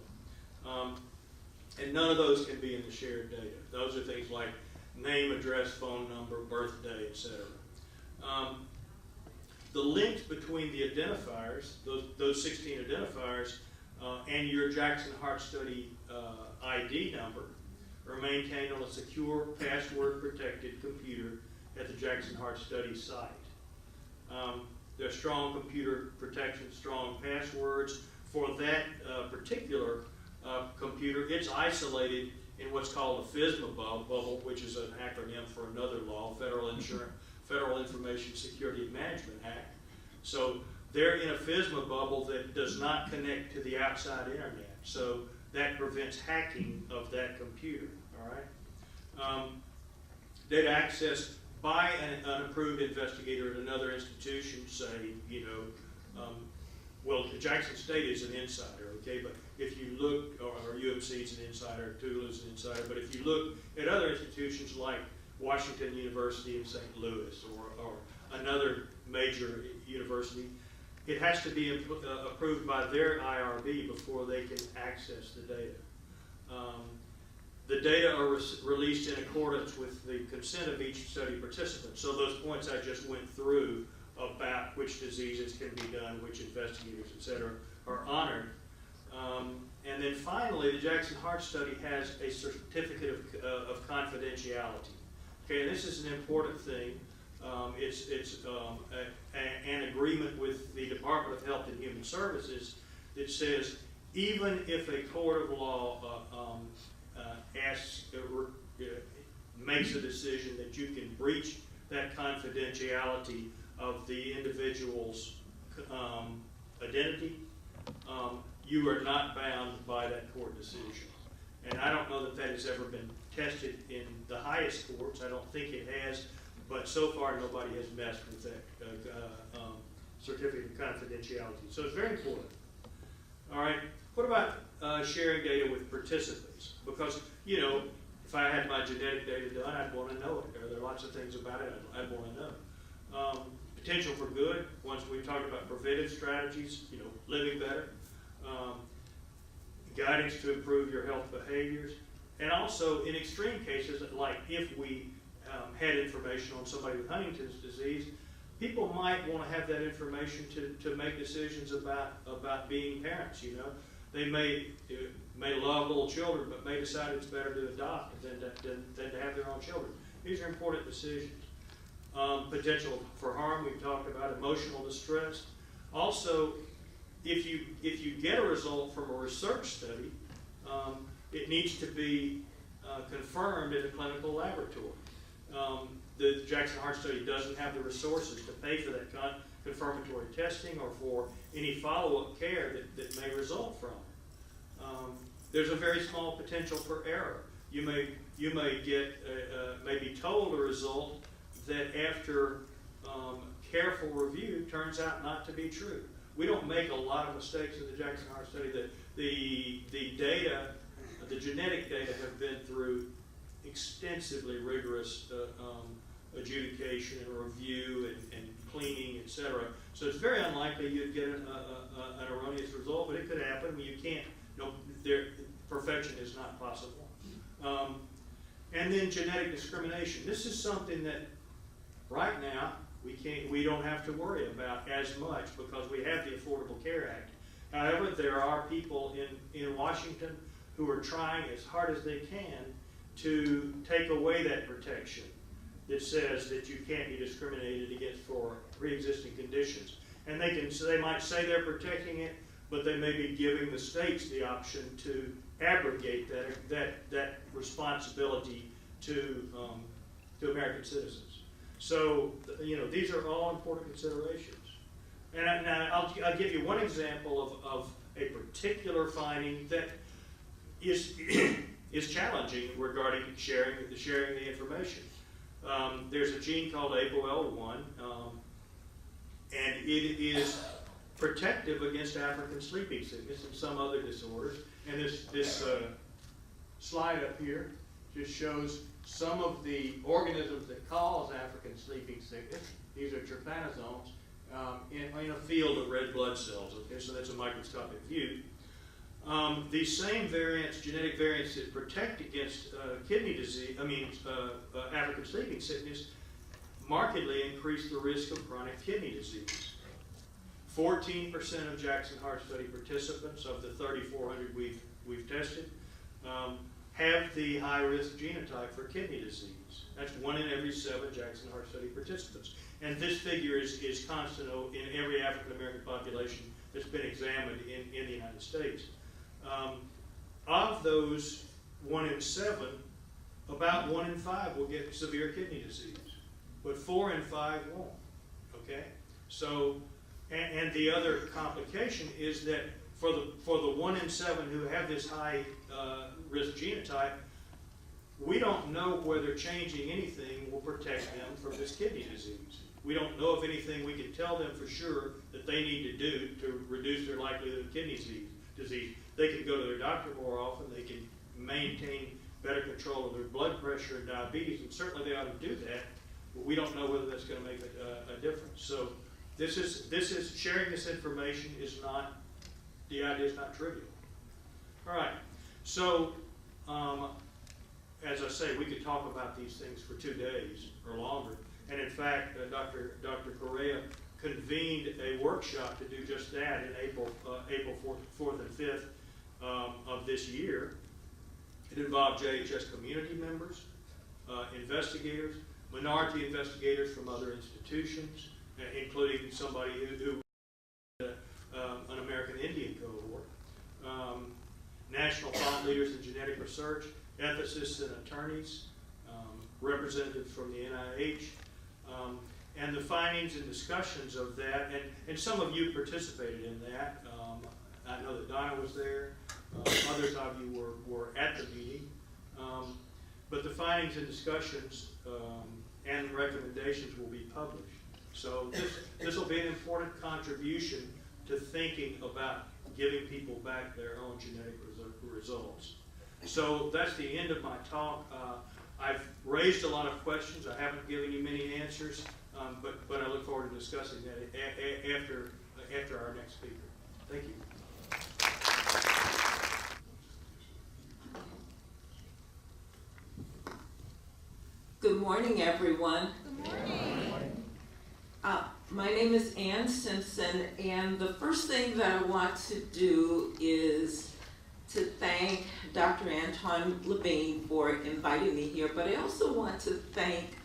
And none of those can be in the shared data. Those are things like name, address, phone number, birthday, etc. The links between the identifiers, those 16 identifiers, and your Jackson Heart Study ID number are maintained on a secure, password-protected computer at the Jackson Heart Study site. There's strong computer protection, strong passwords. For that particular computer, it's isolated in what's called a FISMA bubble, which is an acronym for another law, Federal Information Security Management Act. So they're in a FISMA bubble that does not connect to the outside internet. So that prevents hacking of that computer, all right? Data accessed by an approved investigator at another institution, say, well, Jackson State is an insider, okay, but if you look, or UMC is an insider, Tula is an insider, but if you look at other institutions like Washington University in St. Louis or another major university, it has to be approved by their IRB before they can access the data. The data are released in accordance with the consent of each study participant. So those points I just went through about which diseases can be done, which investigators, et cetera, are honored. And then finally, the Jackson Heart Study has a certificate of confidentiality. Okay, and this is an important thing. It's an agreement with the Department of Health and Human Services that says even if a court of law makes a decision that you can breach that confidentiality of the individual's identity, you are not bound by that court decision. And I don't know that that has ever been tested in the highest courts. I don't think it has, but so far nobody has messed with that certificate of confidentiality. So it's very important. All right. What about sharing data with participants? Because, you know, if I had my genetic data done, I'd want to know it. There are lots of things about it I'd want to know. Potential for good, once we talked about preventive strategies, you know, living better, guidance to improve your health behaviors, and also in extreme cases, like if we had information on somebody with Huntington's disease, people might want to have that information to make decisions about being parents, you know. They may love little children, but may decide it's better to adopt than to have their own children. These are important decisions. Potential for harm, we've talked about emotional distress. Also, if you get a result from a research study, it needs to be confirmed in a clinical laboratory. The Jackson Heart Study doesn't have the resources to pay for that confirmatory testing or for any follow-up care that may result from it. There's a very small potential for error. You may get may be told a result that after careful review turns out not to be true. We don't make a lot of mistakes in the Jackson Heart Study. The data, the genetic data, have been through extensively rigorous adjudication and review and cleaning, etc. So it's very unlikely you'd get an erroneous result, but it could happen. You can't. Perfection is not possible. And then genetic discrimination. This is something that right now we don't have to worry about as much because we have the Affordable Care Act. However, there are people in Washington who are trying as hard as they can to take away that protection that says that you can't be discriminated against for pre-existing conditions. And they might say they're protecting it, but they may be giving the states the option to abrogate that responsibility to American citizens. So, you know, these are all important considerations. And I'll give you one example of a particular finding that is challenging regarding sharing the information. There's a gene called ApoL1, and it is protective against African sleeping sickness and some other disorders. And this slide up here just shows some of the organisms that cause African sleeping sickness. These are trypanosomes in a field of red blood cells. Okay, so that's a microscopic view. These same variants, genetic variants that protect against kidney disease, African sleeping sickness, markedly increase the risk of chronic kidney disease. 14% of Jackson Heart Study participants of the 3,400 we've tested have the high-risk genotype for kidney disease. That's 1 in every 7 Jackson Heart Study participants. And this figure is constant in every African-American population that's been examined in the United States. Of those 1 in 7, about 1 in 5 will get severe kidney disease, but 4 in 5 won't. Okay? So, and the other complication is that for the 1 in 7 who have this high risk genotype, we don't know whether changing anything will protect them from this kidney disease. We don't know of anything we can tell them for sure that they need to do to reduce their likelihood of kidney disease. They can go to their doctor more often. They can maintain better control of their blood pressure and diabetes, and certainly they ought to do that. But we don't know whether that's going to make a difference. So this is sharing this information is not, the idea is not trivial. All right. So as I say, we could talk about these things for 2 days or longer. And in fact, Dr. Correa convened a workshop to do just that in April 4th and 5th of this year. It involved JHS community members, investigators, minority investigators from other institutions, including somebody who an American Indian cohort, national thought leaders in genetic research, ethicists and attorneys, representatives from the NIH, and the findings and discussions of that, and some of you participated in that. I know that Donna was there. Others of you were at the meeting. But the findings and discussions and recommendations will be published. So this will be an important contribution to thinking about giving people back their own genetic results. So that's the end of my talk. I've raised a lot of questions. I haven't given you many answers, but I look forward to discussing that after our next speaker. Thank you. Good morning, everyone. Good morning. My name is Ann Simpson, and the first thing that I want to do is to thank Dr. Anton Levine for inviting me here, but I also want to thank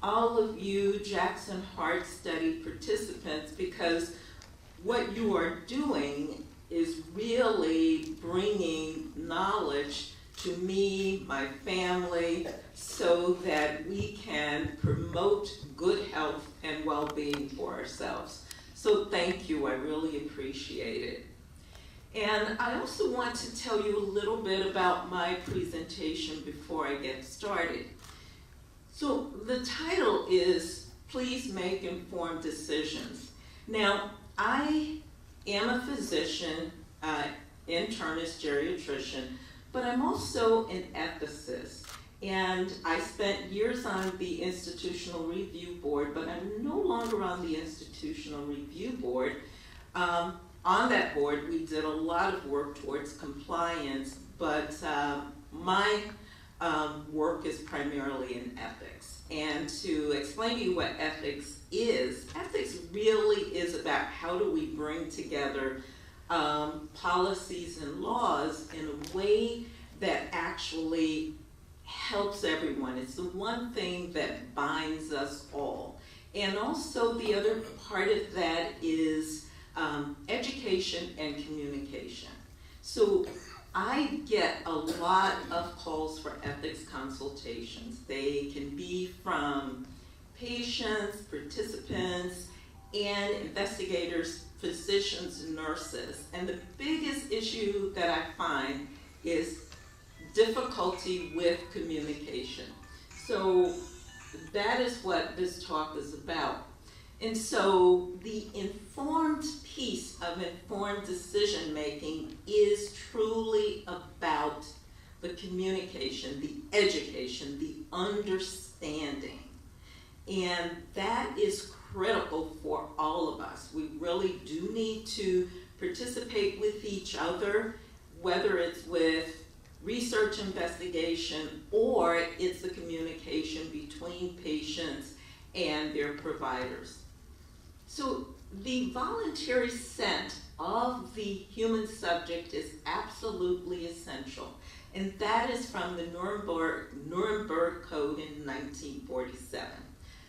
all of you Jackson Heart Study participants, because what you are doing is really bringing knowledge to me, my family, so that we can promote good health and well-being for ourselves. So thank you, I really appreciate it. And I also want to tell you a little bit about my presentation before I get started. So the title is Please Make Informed Decisions. Now, I am a physician, internist, geriatrician, but I'm also an ethicist. And I spent years on the Institutional Review Board, but I'm no longer on the Institutional Review Board. On that board, we did a lot of work towards compliance, but my work is primarily in ethics. And to explain to you what ethics really is about how do we bring together policies and laws in a way that actually helps everyone. It's the one thing that binds us all. And also the other part of that is education and communication. So I get a lot of calls for ethics consultations. They can be from patients, participants, and investigators, physicians, and nurses. And the biggest issue that I find is difficulty with communication. So that is what this talk is about. And so the informed piece of informed decision making is truly about the communication, the education, the understanding. And that is critical for all of us. We really do need to participate with each other, whether it's with research investigation or it's the communication between patients and their providers. So the voluntary scent of the human subject is absolutely essential, and that is from the Nuremberg Code in 1947.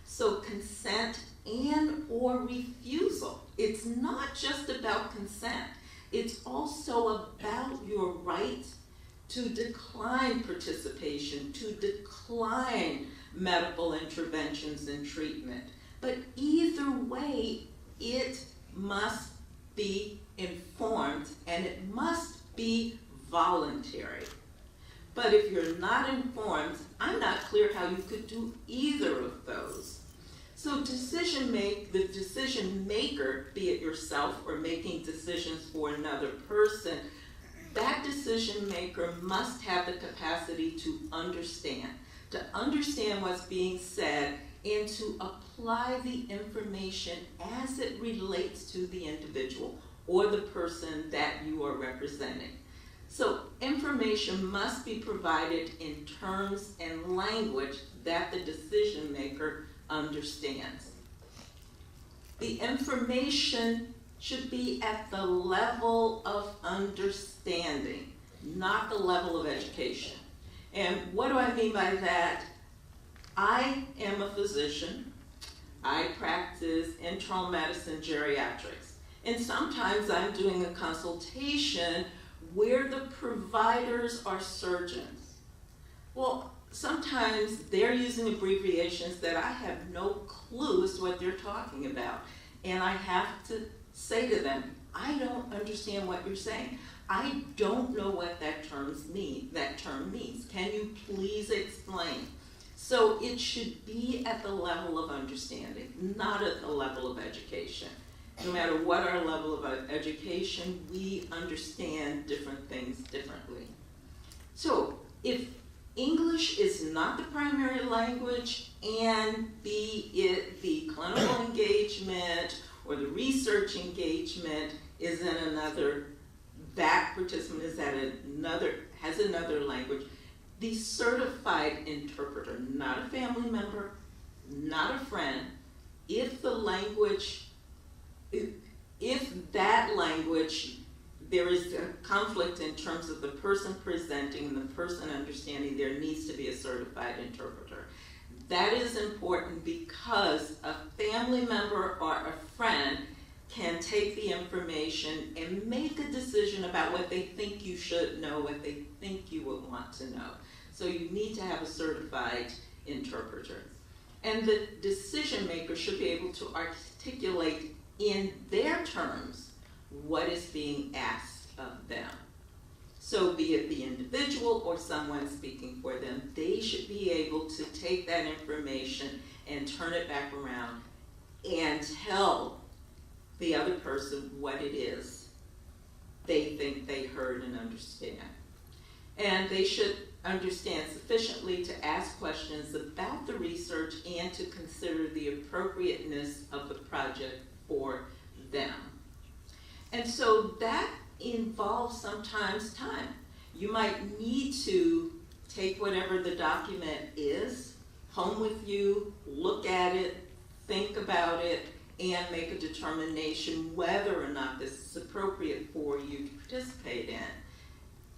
So consent and or refusal. It's not just about consent. It's also about your right to decline participation, to decline medical interventions and treatment. But either way, it must be informed and it must be voluntary. But if you're not informed, I'm not clear how you could do either of those. So the decision maker, be it yourself or making decisions for another person, that decision maker must have the capacity to understand what's being said and to apply the information as it relates to the individual or the person that you are representing. So information information must be provided in terms and language that the decision maker understands. The information should be at the level of understanding, not the level of education. And what do I mean by that? I am a physician. I practice internal medicine geriatrics. And sometimes I'm doing a consultation where the providers are surgeons. Well, sometimes they're using abbreviations that I have no clue as to what they're talking about. And I have to say to them, I don't understand what you're saying. I don't know what that term means. Can you please explain? So it should be at the level of understanding, not at the level of education. No matter what our level of education, we understand different things differently. So if English is not the primary language, and be it the clinical engagement or the research engagement is in another, that participant is at another, has another language, the certified interpreter, not a family member, not a friend, if the language, if that language, there is a conflict in terms of the person presenting and the person understanding, there needs to be a certified interpreter. That is important because a family member or a friend can take the information and make a decision about what they think you should know, what they think you would want to know. So you need to have a certified interpreter. And the decision maker should be able to articulate in their terms what is being asked of them. So be it the individual or someone speaking for them, they should be able to take that information and turn it back around and tell the other person what it is they think they heard and understand. And they should understand sufficiently to ask questions about the research and to consider the appropriateness of the project for them. And so that involves sometimes time. You might need to take whatever the document is home with you, look at it, think about it, and make a determination whether or not this is appropriate for you to participate in.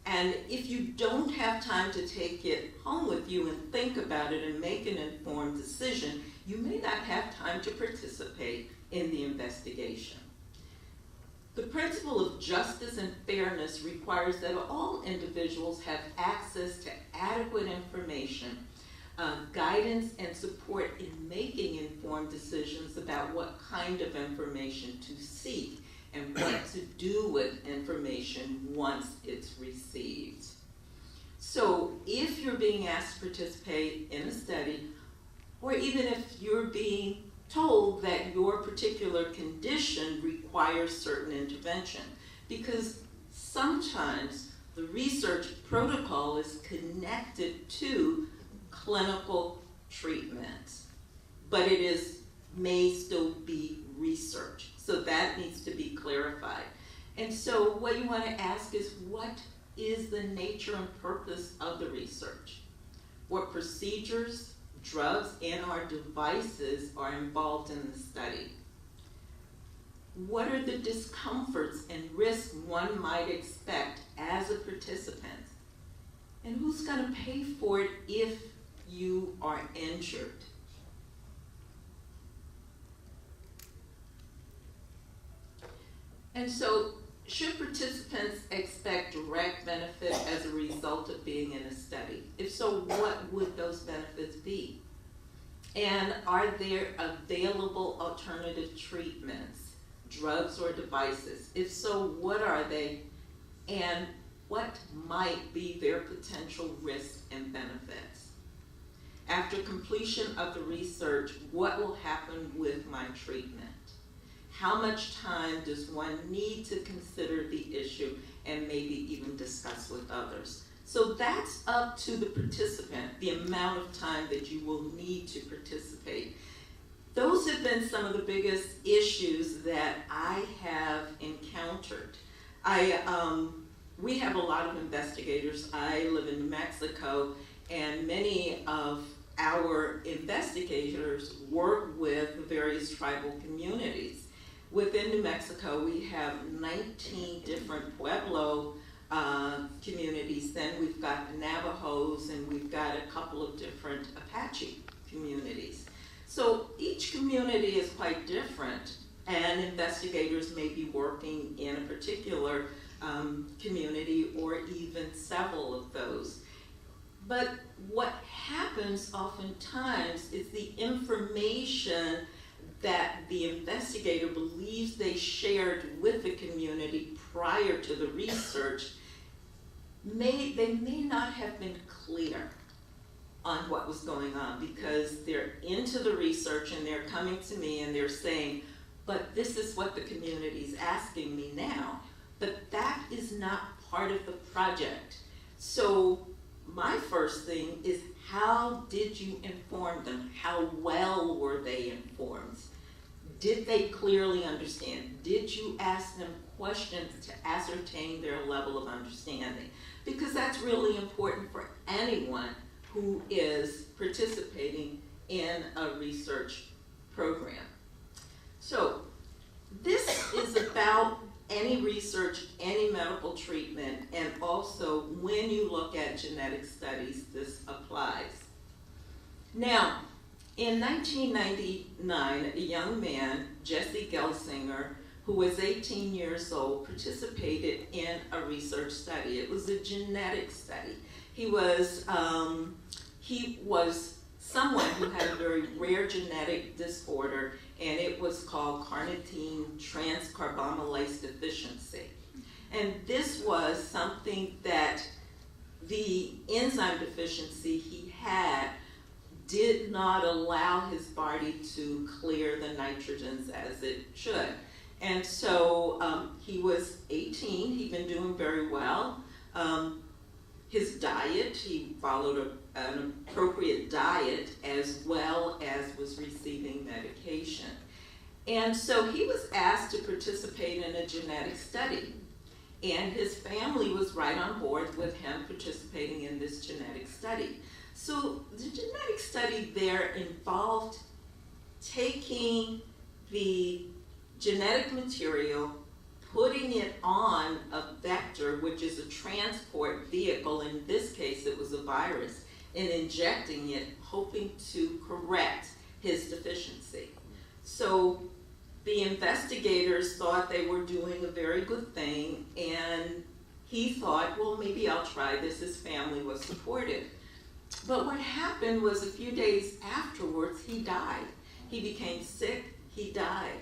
And if you don't have time to take it home with you and think about it and make an informed decision, you may not have time to participate in the investigation. The principle of justice and fairness requires that all individuals have access to adequate information, guidance, and support in making informed decisions about what kind of information to seek and what to do with information once it's received. So if you're being asked to participate in a study, or even if you're being told that your particular condition requires certain intervention, because sometimes the research protocol is connected to clinical treatment, but it may still be research. So that needs to be clarified. And so what you want to ask is, what is the nature and purpose of the research? What procedures, drugs, and our devices are involved in the study? What are the discomforts and risks one might expect as a participant? And who's going to pay for it if you are injured? And so, should participants expect direct benefit as a result of being in a study? If so, what would those benefits be? And are there available alternative treatments, drugs or devices? If so, what are they? And what might be their potential risks and benefits? After completion of the research, what will happen with my treatment? How much time does one need to consider the issue and maybe even discuss with others? So that's up to the participant, the amount of time that you will need to participate. Those have been some of the biggest issues that I have encountered. I we have a lot of investigators. I live in New Mexico, and many of our investigators work with various tribal communities. Within New Mexico, we have 19 different Pueblo communities. Then we've got Navajos, and we've got a couple of different Apache communities. So each community is quite different, and investigators may be working in a particular community or even several of those. But what happens oftentimes is the information that the investigator believes they shared with the community prior to the research, they may not have been clear on what was going on, because they're into the research and they're coming to me and they're saying, but this is what the community is asking me now. But that is not part of the project. So my first thing is, how did you inform them? How well were they informed? Did they clearly understand? Did you ask them questions to ascertain their level of understanding? Because that's really important for anyone who is participating in a research program. So this is about any research, any medical treatment, and also when you look at genetic studies, this applies. Now, in 1999, a young man, Jesse Gelsinger, who was 18 years old, participated in a research study. It was a genetic study. He was someone who had a very rare genetic disorder, and it was called carnitine transcarbamylase deficiency. And this was something that the enzyme deficiency he had did not allow his body to clear the nitrogens as it should. And so he was 18, he'd been doing very well. His diet, he followed an appropriate diet as well as was receiving medication. And so he was asked to participate in a genetic study. And his family was right on board with him participating in this genetic study. So the genetic study there involved taking the genetic material, putting it on a vector, which is a transport vehicle. In this case, it was a virus, and injecting it, hoping to correct his deficiency. So the investigators thought they were doing a very good thing, and he thought, well, maybe I'll try this. His family was supportive. But what happened was, a few days afterwards, he died. He became sick, he died.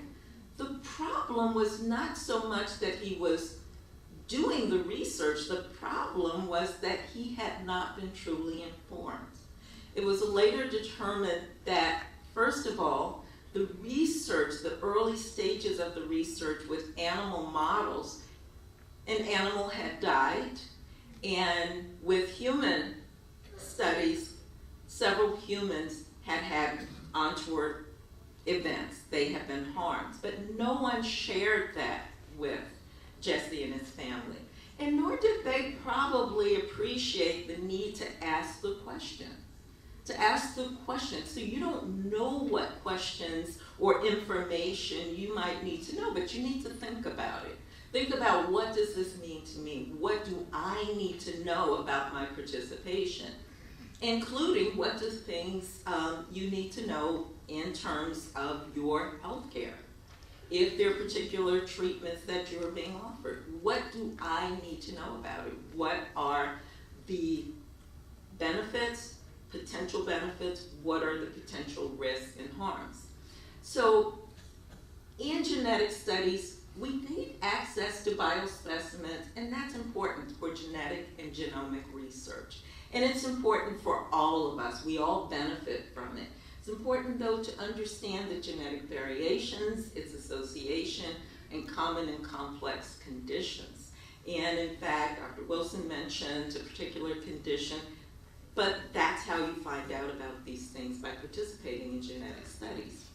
The problem was not so much that he was doing the research, the problem was that he had not been truly informed. It was later determined that, first of all, the research, the early stages of the research with animal models, an animal had died, and with human studies, several humans had had untoward events. They have been harmed, but no one shared that with Jesse and his family. And nor did they probably appreciate the need to ask the question. So you don't know what questions or information you might need to know, but you need to think about it. Think about, what does this mean to me? What do I need to know about my participation? Including, what do things you need to know in terms of your health care? If there are particular treatments that you're being offered, what do I need to know about it? What are the benefits, potential benefits? What are the potential risks and harms? So in genetic studies, we need access to biospecimens, and that's important for genetic and genomic research. And it's important for all of us. We all benefit from it. It's important, though, to understand the genetic variations, its association, and common and complex conditions. And in fact, Dr. Wilson mentioned a particular condition, but that's how you find out about these things, by participating in genetic studies.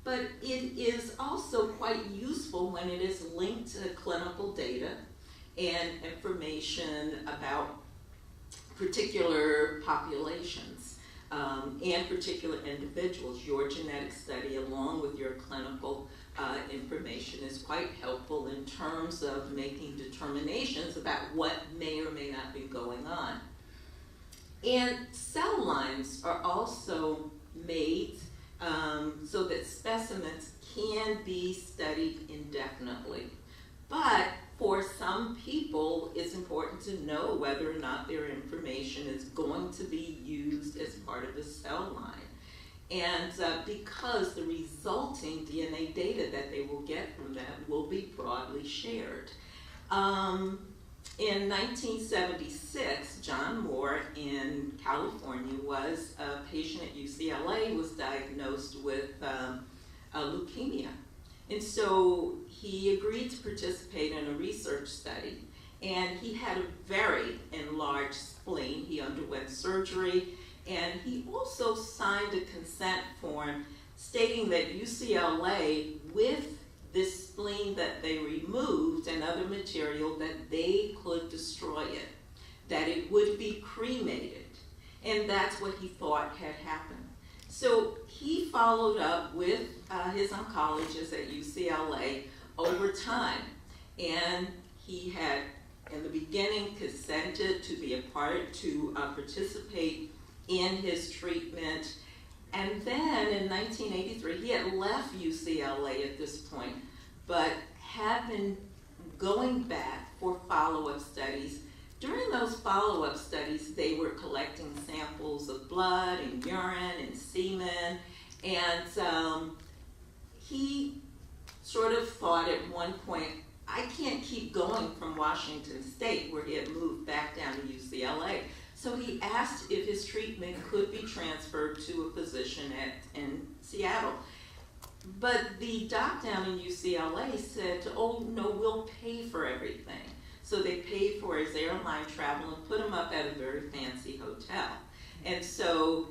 But it is also quite useful when it is linked to clinical data and information about particular populations and particular individuals. Your genetic study, along with your clinical information, is quite helpful in terms of making determinations about what may or may not be going on. And cell lines are also made so that specimens can be studied indefinitely. But for some people, it's important to know whether or not their information is going to be used as part of the cell line. And because the resulting DNA data that they will get from that will be broadly shared. In 1976, John Moore in California was a patient at UCLA, was diagnosed with leukemia. And so he agreed to participate in a research study. And he had a very enlarged spleen. He underwent surgery. And he also signed a consent form stating that UCLA, with this spleen that they removed and other material, that they could destroy it, that it would be cremated. And that's what he thought had happened. So he followed up with his oncologist at UCLA over time. And he had, in the beginning, consented to be a part, to participate in his treatment. And then in 1983, he had left UCLA at this point, but had been going back for follow-up studies. During those follow-up studies, they were collecting samples of blood and urine and semen, and he sort of thought at one point, I can't keep going from Washington State, where he had moved back down to UCLA. So he asked if his treatment could be transferred to a physician in Seattle. But the doc down in UCLA said, oh no, we'll pay for everything. So they paid for his airline travel and put him up at a very fancy hotel. And so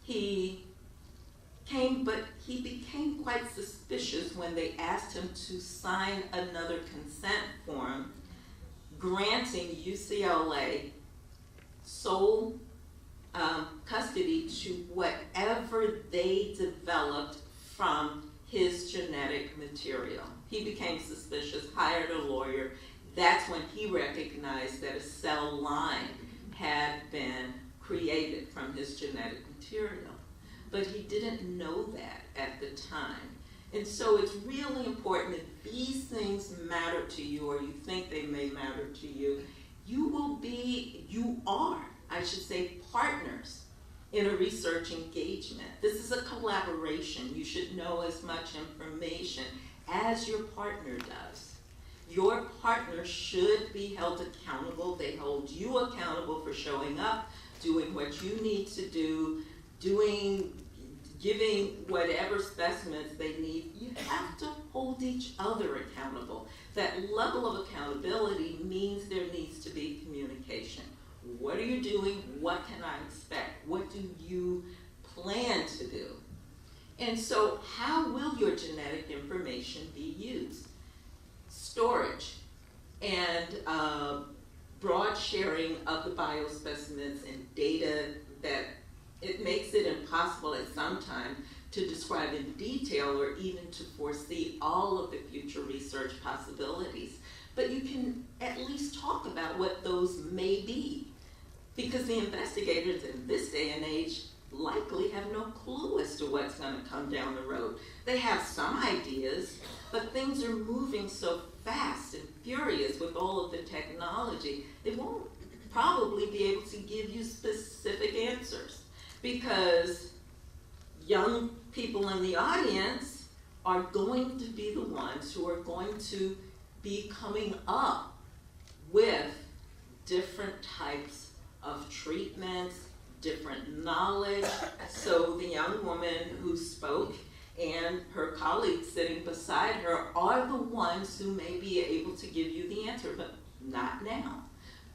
he came, but he became quite suspicious when they asked him to sign another consent form granting UCLA sole custody to whatever they developed from his genetic material. He became suspicious, hired a lawyer. That's when he recognized that a cell line had been created from his genetic material. But he didn't know that at the time. And so it's really important if these things matter to you, or you think they may matter to you, you are, I should say, partners in a research engagement. This is a collaboration. You should know as much information as your partner does. Your partner should be held accountable. They hold you accountable for showing up, doing what you need to do, giving whatever specimens they need. You have to hold each other accountable. That level of accountability means there needs to be communication. What are you doing? What can I expect? What do you plan to do? And so how will your genetic information be used? Storage and broad sharing of the biospecimens and data that it makes it impossible at some time to describe in detail or even to foresee all of the future research possibilities. But you can at least talk about what those may be, because the investigators in this day and age likely have no clue as to what's going to come down the road. They have some ideas, but things are moving so fast and furious with all of the technology, they won't probably be able to give you specific answers, because young people in the audience are going to be the ones who are going to be coming up with different types of treatments, different knowledge. So the young woman who spoke and her colleagues sitting beside her are the ones who may be able to give you the answer, but not now.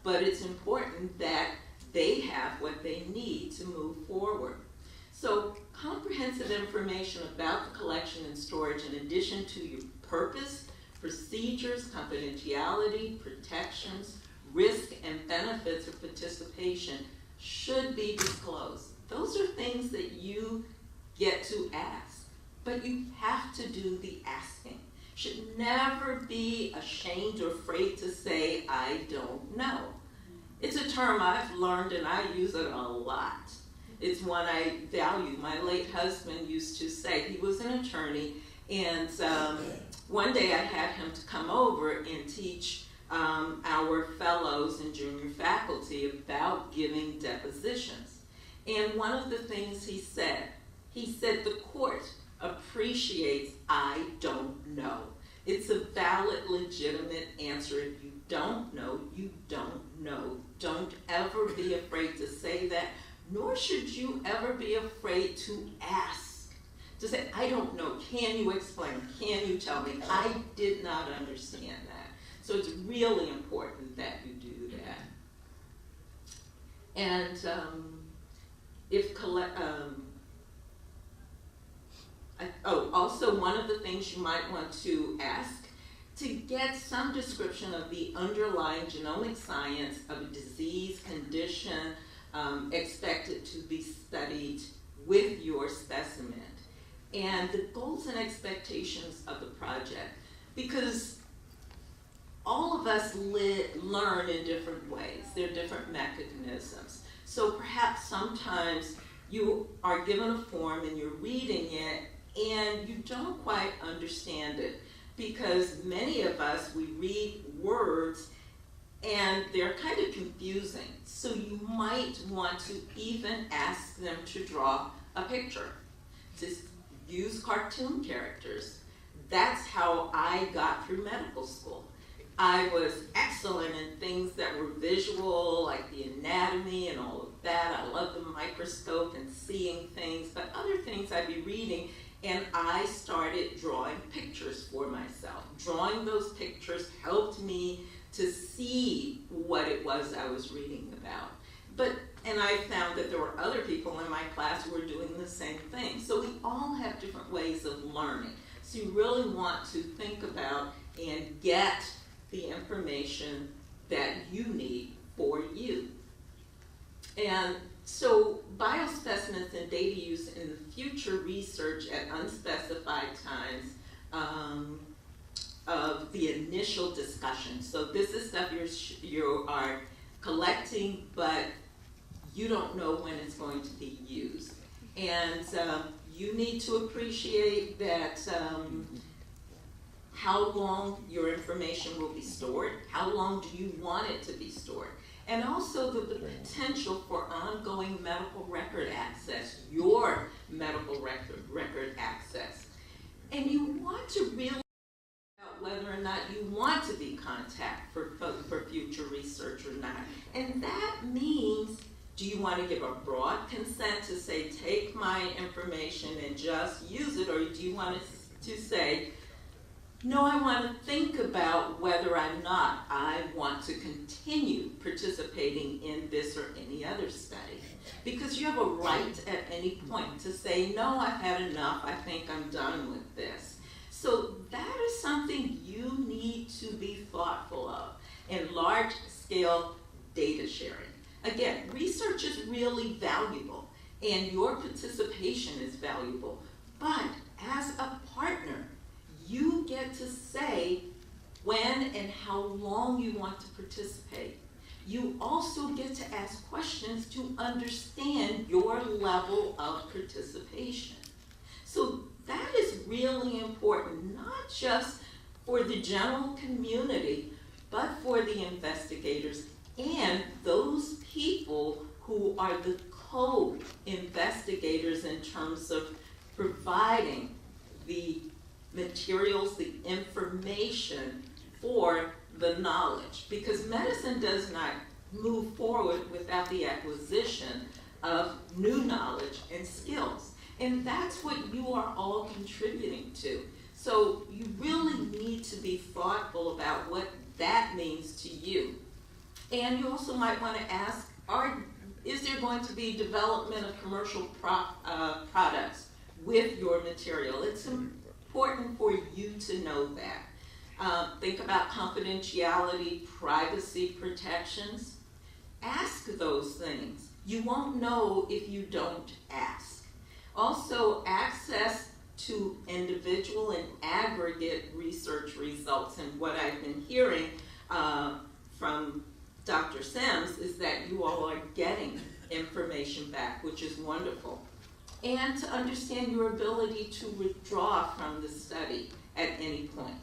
But it's important that they have what they need to move forward. So comprehensive information about the collection and storage, in addition to your purpose, procedures, confidentiality, protections, risk, and benefits of participation should be disclosed. Those are things that you get to ask, but you have to do the asking. Should never be ashamed or afraid to say, I don't know. It's a term I've learned and I use it a lot. It's one I value. My late husband used to say, he was an attorney, and one day I had him to come over and teach our fellows and junior faculty about giving depositions. And one of the things he said, the court appreciates I don't know. It's a valid, legitimate answer. If you don't know, you don't know. Don't ever be afraid to say that, nor should you ever be afraid to ask. To say, I don't know, can you explain? Can you tell me? I did not understand that. So it's really important that you do that. And also one of the things you might want to ask, to get some description of the underlying genomic science of a disease condition expected to be studied with your specimen, and the goals and expectations of the project, because all of us learn in different ways. There are different mechanisms. So perhaps sometimes you are given a form and you're reading it and you don't quite understand it, because many of us, we read words and they're kind of confusing. So you might want to even ask them to draw a picture. Just use cartoon characters. That's how I got through medical school. I was excellent in things that were visual, like the anatomy and all of that. I loved the microscope and seeing things, but other things I'd be reading, and I started drawing pictures for myself. Drawing those pictures helped me to see what it was I was reading about. And I found that there were other people in my class who were doing the same thing. So we all have different ways of learning. So you really want to think about and get the information that you need for you. And so biospecimens and data use in future research at unspecified times of the initial discussion. So this is stuff you are collecting, but you don't know when it's going to be used. And you need to appreciate that how long your information will be stored, how long do you want it to be stored, and also the potential for ongoing medical record access, your medical record access. And you want to really about whether or not you want to be contacted for future research or not. And that means, do you want to give a broad consent to say, take my information and just use it, or do you want to say, no, I want to think about whether or not I want to continue participating in this or any other study. Because you have a right at any point to say, no, I've had enough, I think I'm done with this. So that is something you need to be thoughtful of in large-scale data sharing. Again, research is really valuable, and your participation is valuable, but as a partner, you get to say when and how long you want to participate. You also get to ask questions to understand your level of participation. So that is really important, not just for the general community, but for the investigators and those people who are the co-investigators in terms of providing the materials, the information for the knowledge. Because medicine does not move forward without the acquisition of new knowledge and skills. And that's what you are all contributing to. So you really need to be thoughtful about what that means to you. And you also might want to ask, is there going to be development of commercial products with your material? It's important for you to know that. Think about confidentiality, privacy protections. Ask those things. You won't know if you don't ask. Also, access to individual and aggregate research results. And what I've been hearing from Dr. Sims is that you all are getting information back, which is wonderful. And to understand your ability to withdraw from the study at any point.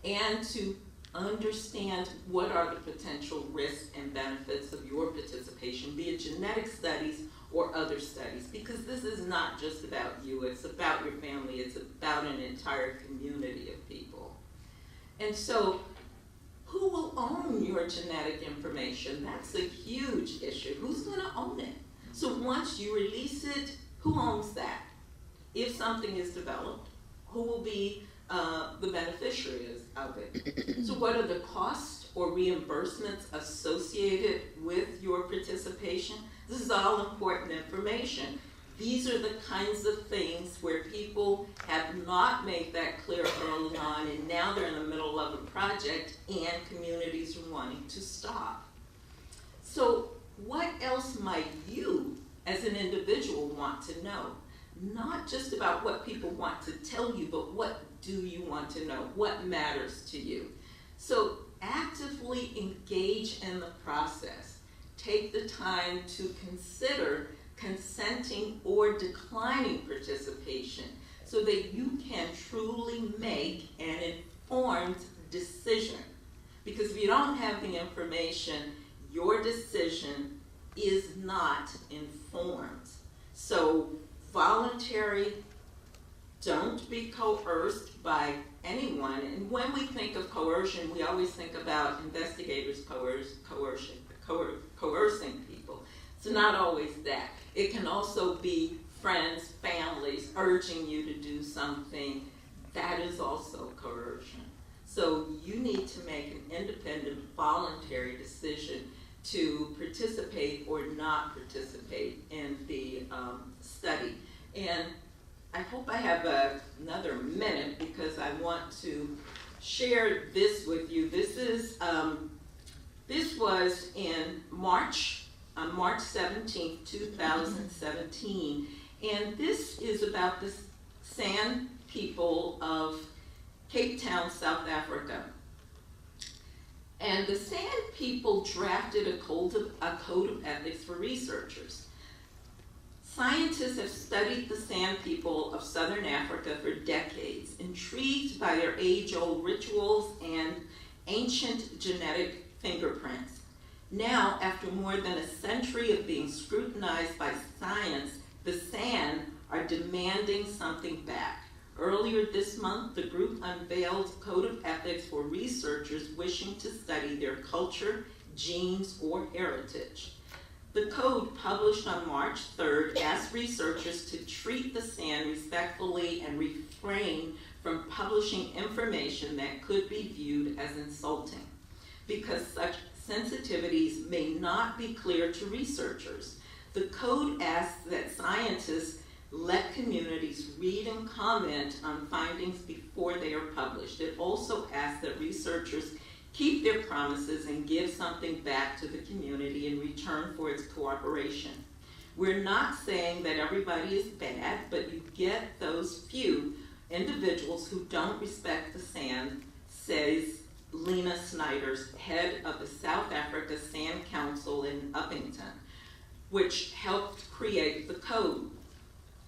And to understand what are the potential risks and benefits of your participation, be it genetic studies or other studies, because this is not just about you, it's about your family, it's about an entire community of people. And so, who will own your genetic information? That's a huge issue. Who's going to own it? So once you release it, who owns that? If something is developed, who will be the beneficiaries of it? So what are the costs or reimbursements associated with your participation? This is all important information. These are the kinds of things where people have not made that clear early on, and now they're in the middle of a project and communities are wanting to stop. So what else might you as an individual want to know? Not just about what people want to tell you, but what do you want to know? What matters to you? So actively engage in the process. Take the time to consider consenting or declining participation so that you can truly make an informed decision. Because if you don't have the information, your decision is not informed. So voluntary, don't be coerced by anyone. And when we think of coercion, we always think about investigators coercing people. It's not always that. It can also be friends, families urging you to do something. That is also coercion. So you need to make an independent, voluntary decision to participate or not participate in the study. And I hope I have another minute because I want to share this with you. This was in March, on March 17, 2017. And this is about the San people of Cape Town, South Africa. And the San people drafted a code of ethics for researchers. Scientists have studied the San people of Southern Africa for decades, intrigued by their age-old rituals and ancient genetic fingerprints. Now, after more than a century of being scrutinized by science, the San are demanding something back. Earlier this month, the group unveiled a code of ethics for researchers wishing to study their culture, genes, or heritage. The code, published on March 3rd, asks researchers to treat the San respectfully and refrain from publishing information that could be viewed as insulting, because such sensitivities may not be clear to researchers. The code asks that scientists let communities read and comment on findings before they are published. It also asks that researchers keep their promises and give something back to the community in return for its cooperation. We're not saying that everybody is bad, but you get those few individuals who don't respect the San, says Lena Snyders, head of the South Africa San Council in Uppington, which helped create the code.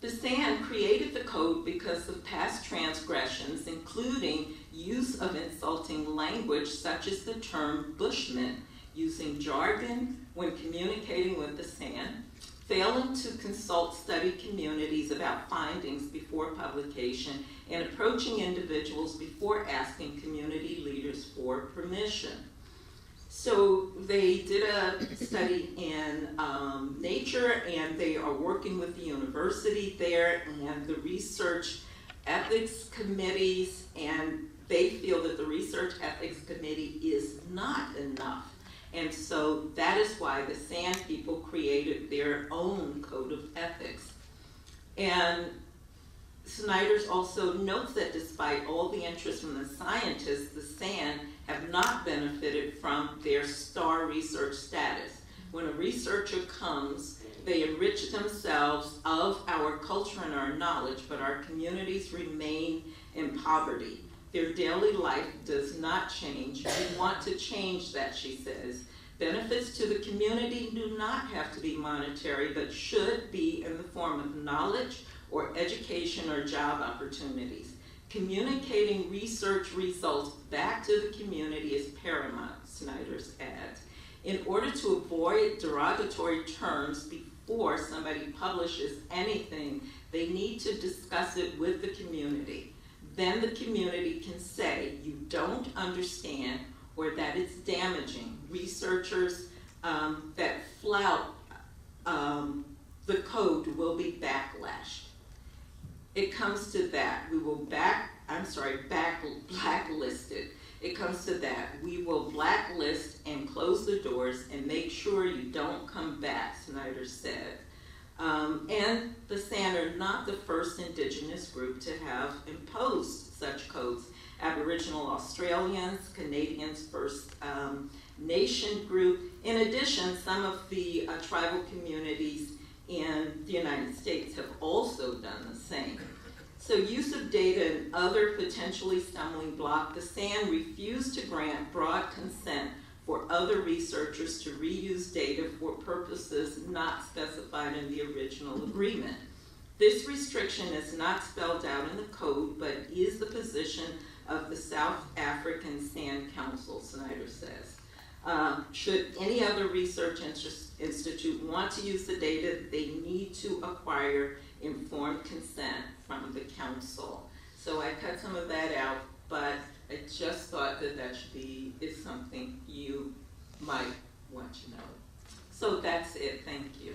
The San created the code because of past transgressions, including use of insulting language such as the term Bushman, using jargon when communicating with the San, failing to consult study communities about findings before publication, and approaching individuals before asking community leaders for permission. So they did a study in Nature, and they are working with the university there and the research ethics committees, and they feel that the research ethics committee is not enough. And so that is why the San people created their own code of ethics. And Snyder's also notes that despite all the interest from the scientists, the SAN have not benefited from their star research status. When a researcher comes, they enrich themselves of our culture and our knowledge, but our communities remain in poverty. Their daily life does not change. We want to change that, she says. Benefits to the community do not have to be monetary, but should be in the form of knowledge or education or job opportunities. Communicating research results back to the community is paramount, Snyder's adds. In order to avoid derogatory terms before somebody publishes anything, they need to discuss it with the community. Then the community can say, you don't understand, or that it's damaging. Researchers that flout the code will be backlashed. It comes to that. We will blacklisted. It comes to that. We will blacklist and close the doors and make sure you don't come back, Snyder said. And the SAN are not the first indigenous group to have imposed such codes. Aboriginal Australians, Canadians First Nation group. In addition, some of the tribal communities in the United States have also done the same. So use of data and other potentially stumbling blocks, the SAN refused to grant broad consent for other researchers to reuse data for purposes not specified in the original agreement. This restriction is not spelled out in the code, but is the position of the South African SAN Council, Snyder says. Should any other research institute want to use the data, they need to acquire informed consent from the council. So I cut some of that out, but I just thought that is something you might want to know. So that's it, thank you.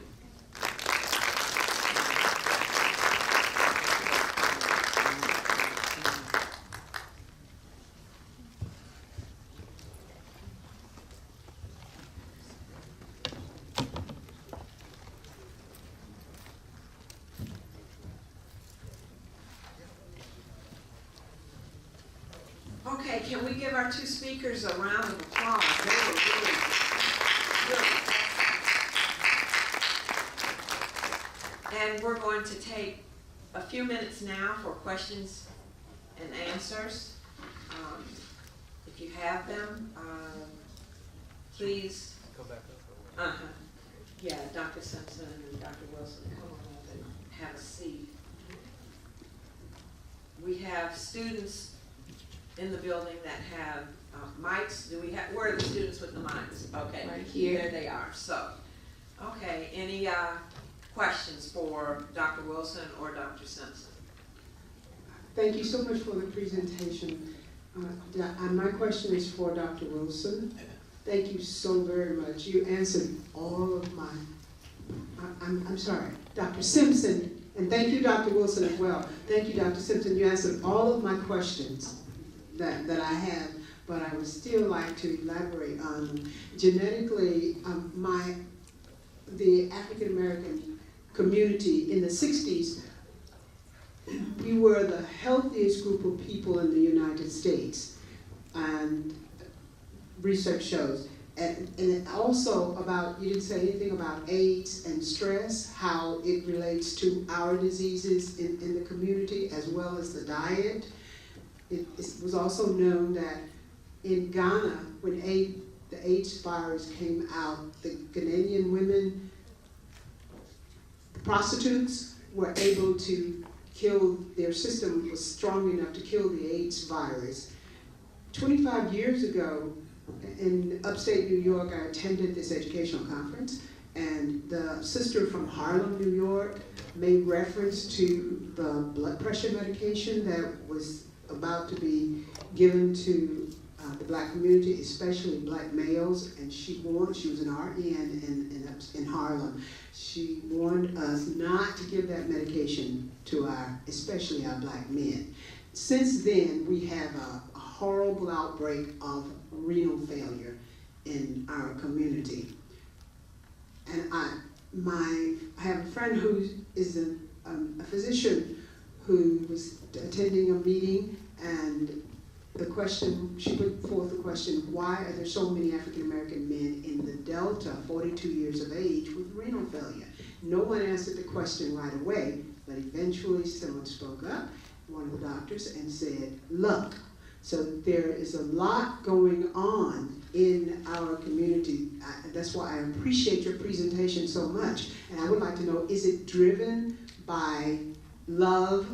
Okay, can we give our two speakers a round of applause? They were really good. And we're going to take a few minutes now for questions and answers. If you have them, please. Go back up. Yeah, Dr. Simpson and Dr. Wilson, come on up and have a seat. We have students in the building that have mics. Where are the students with the mics? Okay, Right here. There they are. So, okay, any questions for Dr. Wilson or Dr. Simpson? Thank you so much for the presentation. My question is for Dr. Wilson. Thank you so very much. You answered all of my, I'm sorry, Dr. Simpson, and thank you, Dr. Wilson, as well. Thank you, Dr. Simpson. You answered all of my questions that I have, but I would still like to elaborate on genetically. The African American community in the 60s, we were the healthiest group of people in the United States, and research shows. And also about, you didn't say anything about AIDS and stress, how it relates to our diseases in the community, as well as the diet. It was also known that in Ghana, when the AIDS virus came out, the Ghanaian women, the prostitutes, were able to kill, their system was strong enough to kill the AIDS virus. 25 years ago, in upstate New York, I attended this educational conference, and the sister from Harlem, New York, made reference to the blood pressure medication that was about to be given to the black community, especially black males, and she was an RN in Harlem. She warned us not to give that medication to especially our black men. Since then, we have a horrible outbreak of renal failure in our community. And I have a friend who is a physician who was attending a meeting, and she put forth the question, why are there so many African American men in the Delta, 42 years of age, with renal failure? No one answered the question right away, but eventually someone spoke up, one of the doctors, and said, luck. So there is a lot going on in our community. That's why I appreciate your presentation so much. And I would like to know, is it driven by love,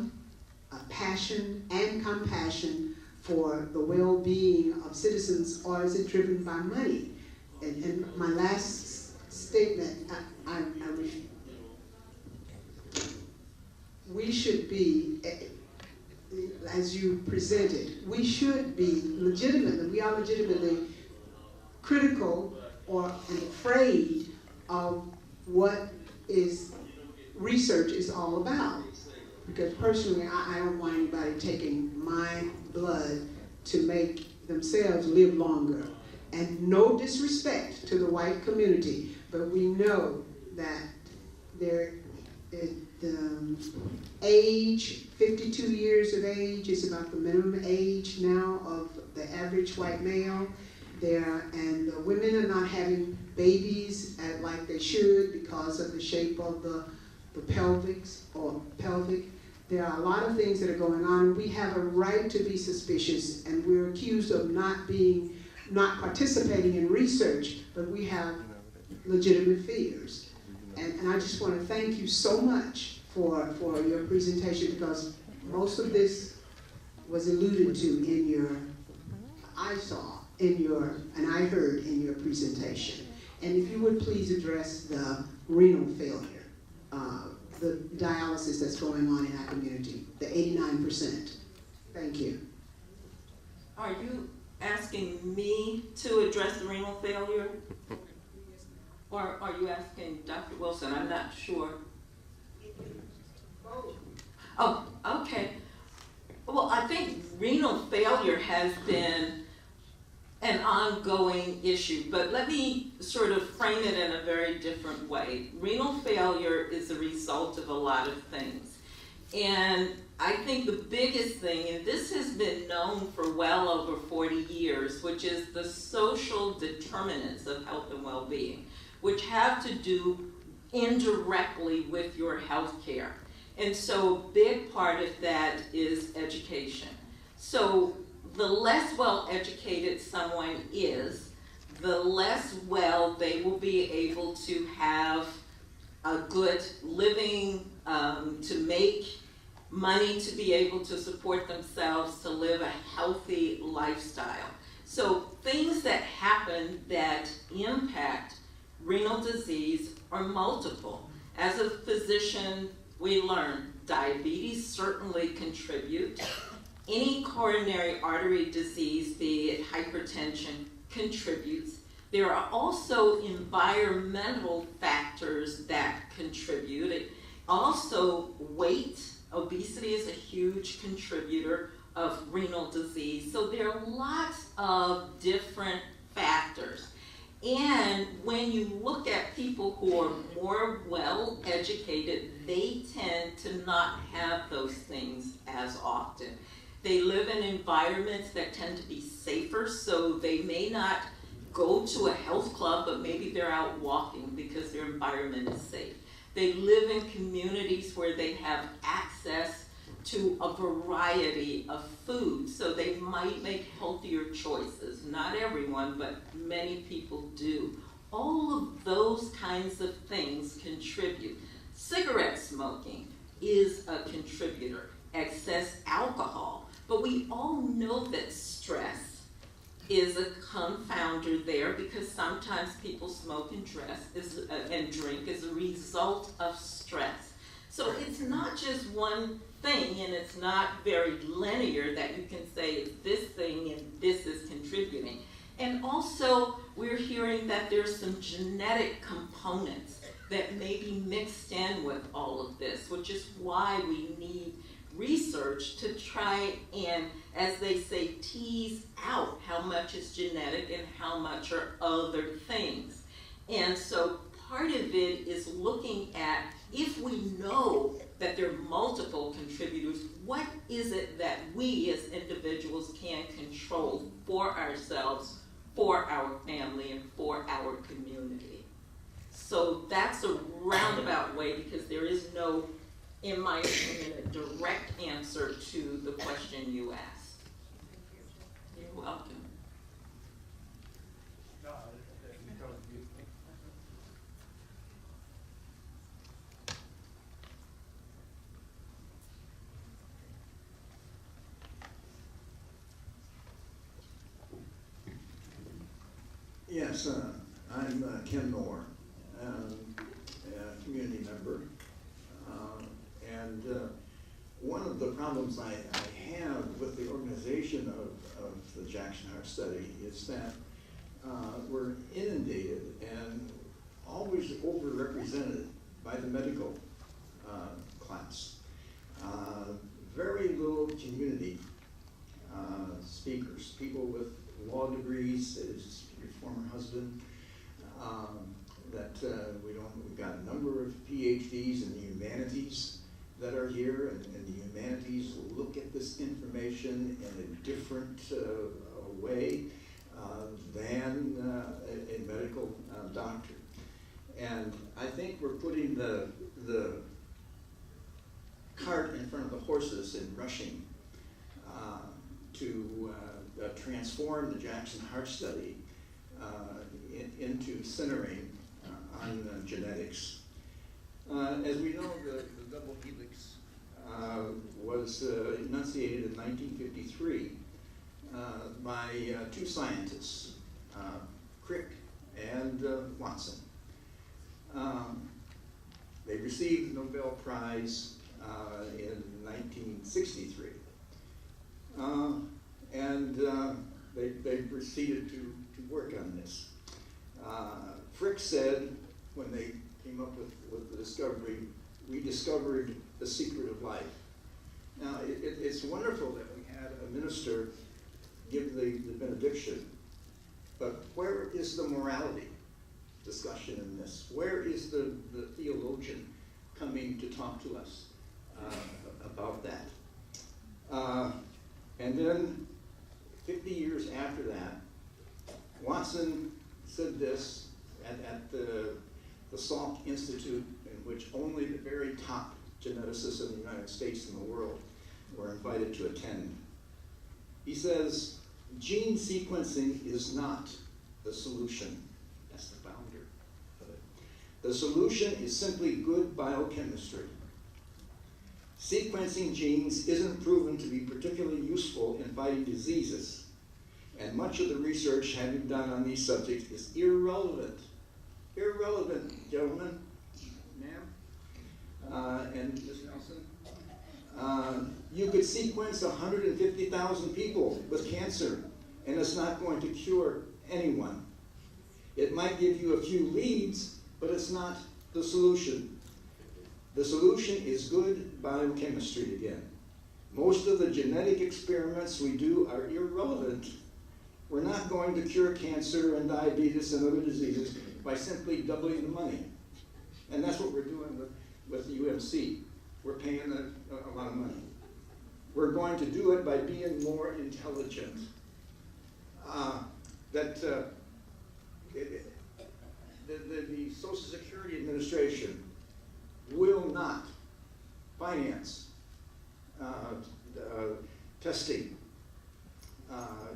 passion, and compassion for the well-being of citizens, or is it driven by money? And my last statement, we should be, as you presented, we should be legitimately, we are legitimately critical or afraid of what research is all about. Because personally, I don't want anybody taking my blood to make themselves live longer. And no disrespect to the white community, but we know that the age, 52 years of age is about the minimum age now of the average white male. And the women are not having babies like they should because of the shape of the pelvic. There are a lot of things that are going on. We have a right to be suspicious, and we're accused of not participating in research, but we have legitimate fears. And I just want to thank you so much for your presentation, because most of this was alluded to in your, I saw in your, and I heard in your presentation. And if you would please address the renal failure, the dialysis that's going on in our community, the 89%. Thank you. Are you asking me to address the renal failure? Or are you asking Dr. Wilson? I'm not sure. Oh, okay. Well, I think renal failure has been an ongoing issue, but let me sort of frame it in a very different way. Renal failure is a result of a lot of things. And I think the biggest thing, and this has been known for well over 40 years, which is the social determinants of health and well-being, which have to do indirectly with your health care. And so a big part of that is education. So the less well-educated someone is, the less well they will be able to have a good living, to make money, to be able to support themselves, to live a healthy lifestyle. So things that happen that impact renal disease are multiple. As a physician, we learn diabetes certainly contributes. Any coronary artery disease, be it hypertension, contributes. There are also environmental factors that contribute. Also, weight, obesity is a huge contributor of renal disease. So there are lots of different factors. And when you look at people who are more well-educated, they tend to not have those things as often. They live in environments that tend to be safer, so they may not go to a health club, but maybe they're out walking because their environment is safe. They live in communities where they have access to a variety of food, so they might make healthier choices. Not everyone, but many people do. All of those kinds of things contribute. Cigarette smoking is a contributor, excess alcohol, but we all know that stress is a confounder there, because sometimes people smoke and drink as a result of stress. So it's not just one thing, and it's not very linear that you can say it's this thing and this is contributing. And also, we're hearing that there's some genetic components that may be mixed in with all of this, which is why we need research to try and, as they say, tease out how much is genetic and how much are other things. And so part of it is looking at, if we know that there are multiple contributors, what is it that we as individuals can control for ourselves, for our family, and for our community? So that's a roundabout way, because there is no, in my opinion, a direct answer to the question you asked. You're welcome. Yes, I'm Ken Moore, a community member. And one of the problems I have with the organization of the Jackson Heart Study is that we're inundated and always overrepresented by the medical class. Very little community speakers, people with law degrees, as your former husband, we've got a number of PhDs in the humanities that are here, and the humanities look at this information in a different way than a medical doctor. And I think we're putting the cart in front of the horses and rushing to transform the Jackson Heart Study into centering on genetics. As we know, the double helix was enunciated in 1953 by two scientists, Crick and Watson. They received the Nobel Prize in 1963. They proceeded to work on this. Frick said, when they came up with the discovery, we discovered the secret of life. Now, it's wonderful that we had a minister give the benediction, but where is the morality discussion in this? Where is the theologian coming to talk to us about that? And then 50 years after that, Watson said this at the Salk Institute, in which only the very top geneticists in the United States and the world were invited to attend. He says, gene sequencing is not the solution. That's the founder of it. The solution is simply good biochemistry. Sequencing genes isn't proven to be particularly useful in fighting diseases, and much of the research having done on these subjects is irrelevant. Irrelevant, gentlemen, ma'am, and Ms. Nelson. You could sequence 150,000 people with cancer, and it's not going to cure anyone. It might give you a few leads, but it's not the solution. The solution is good biochemistry again. Most of the genetic experiments we do are irrelevant. We're not going to cure cancer and diabetes and other diseases by simply doubling the money. And that's what we're doing with the UMC. We're paying a lot of money. We're going to do it by being more intelligent. The Social Security Administration will not finance testing.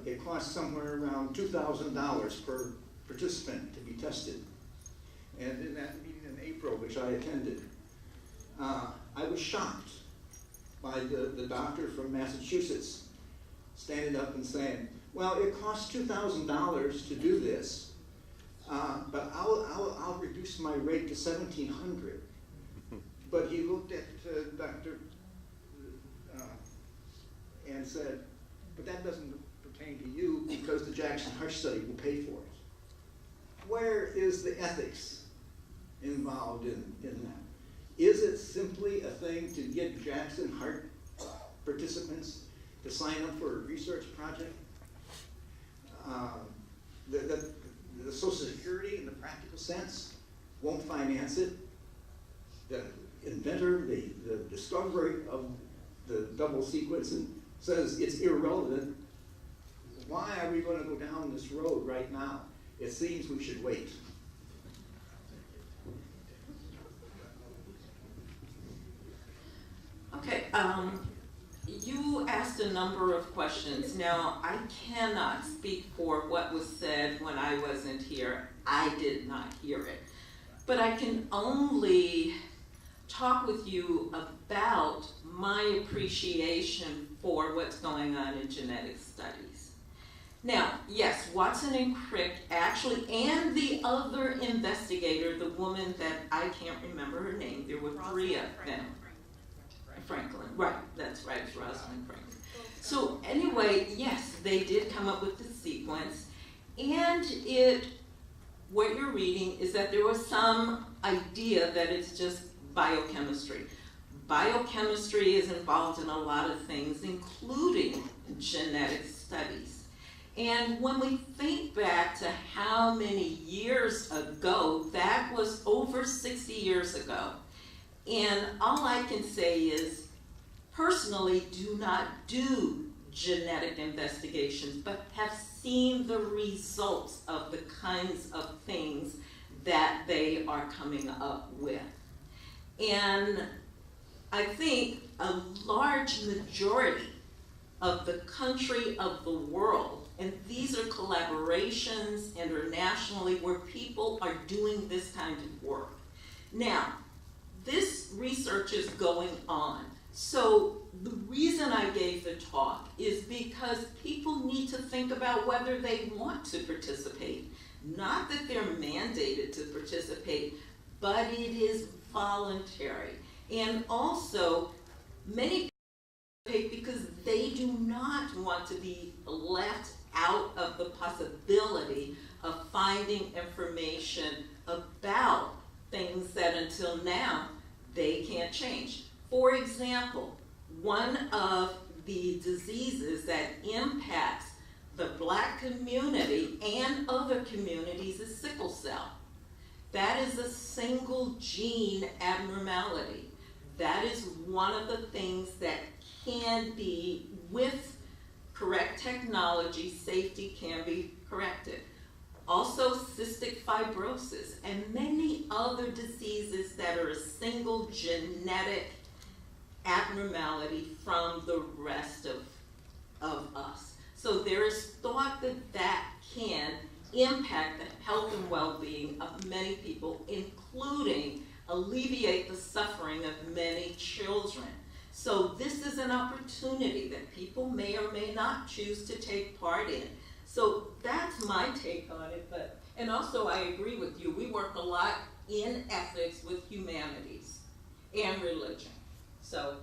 It costs somewhere around $2,000 per participant to be tested. And in that meeting in April, which I attended, I was shocked by the doctor from Massachusetts standing up and saying, well, it costs $2,000 to do this, but I'll reduce my rate to $1,700. But he looked at Dr. And said, but that doesn't pertain to you because the Jackson Heart Study will pay for it. Where is the ethics involved in that? Is it simply a thing to get Jackson Heart participants to sign up for a research project? The Social Security, in the practical sense, won't finance it. The inventor, the discoverer of the double sequencing says it's irrelevant. Why are we going to go down this road right now? It seems we should wait. Okay, you asked a number of questions. Now, I cannot speak for what was said when I wasn't here. I did not hear it. But I can only talk with you about my appreciation for what's going on in genetic studies. Now, yes, Watson and Crick actually, and the other investigator, the woman that I can't remember her name, there were three of them. Franklin, right, that's right, it's Rosalind Franklin. So anyway, yes, they did come up with the sequence, and what you're reading is that there was some idea that it's just biochemistry. Biochemistry is involved in a lot of things, including genetic studies. And when we think back to how many years ago, that was over 60 years ago. And all I can say is, personally, do not do genetic investigations, but have seen the results of the kinds of things that they are coming up with. And I think a large majority of the country, of the world, and these are collaborations internationally where people are doing this kind of work. Now, this research is going on. So the reason I gave the talk is because people need to think about whether they want to participate. Not that they're mandated to participate, but it is voluntary. And also, many participate because they do not want to be left out of the possibility of finding information about things that until now they can't change. For example, one of the diseases that impacts the Black community and other communities is sickle cell. That is a single gene abnormality. That is one of the things that can be, with correct technology, safety can be corrected. Also cystic fibrosis and many other diseases that are a single genetic abnormality from the rest of us. So there is thought that that can impact the health and well-being of many people, including alleviate the suffering of many children. So this is an opportunity that people may or may not choose to take part in. So that's my take on it, and also I agree with you. We work a lot in ethics with humanities and religion. So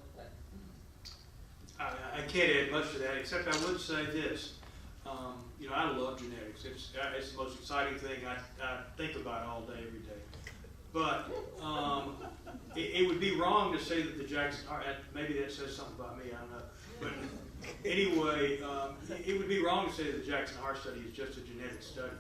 I can't add much to that, except I would say this. You know, I love genetics. It's the most exciting thing I think about all day, every day. But it would be wrong to say that the Jackson Heart, maybe that says something about me, I don't know. But anyway, it would be wrong to say that the Jackson Heart study is just a genetic study.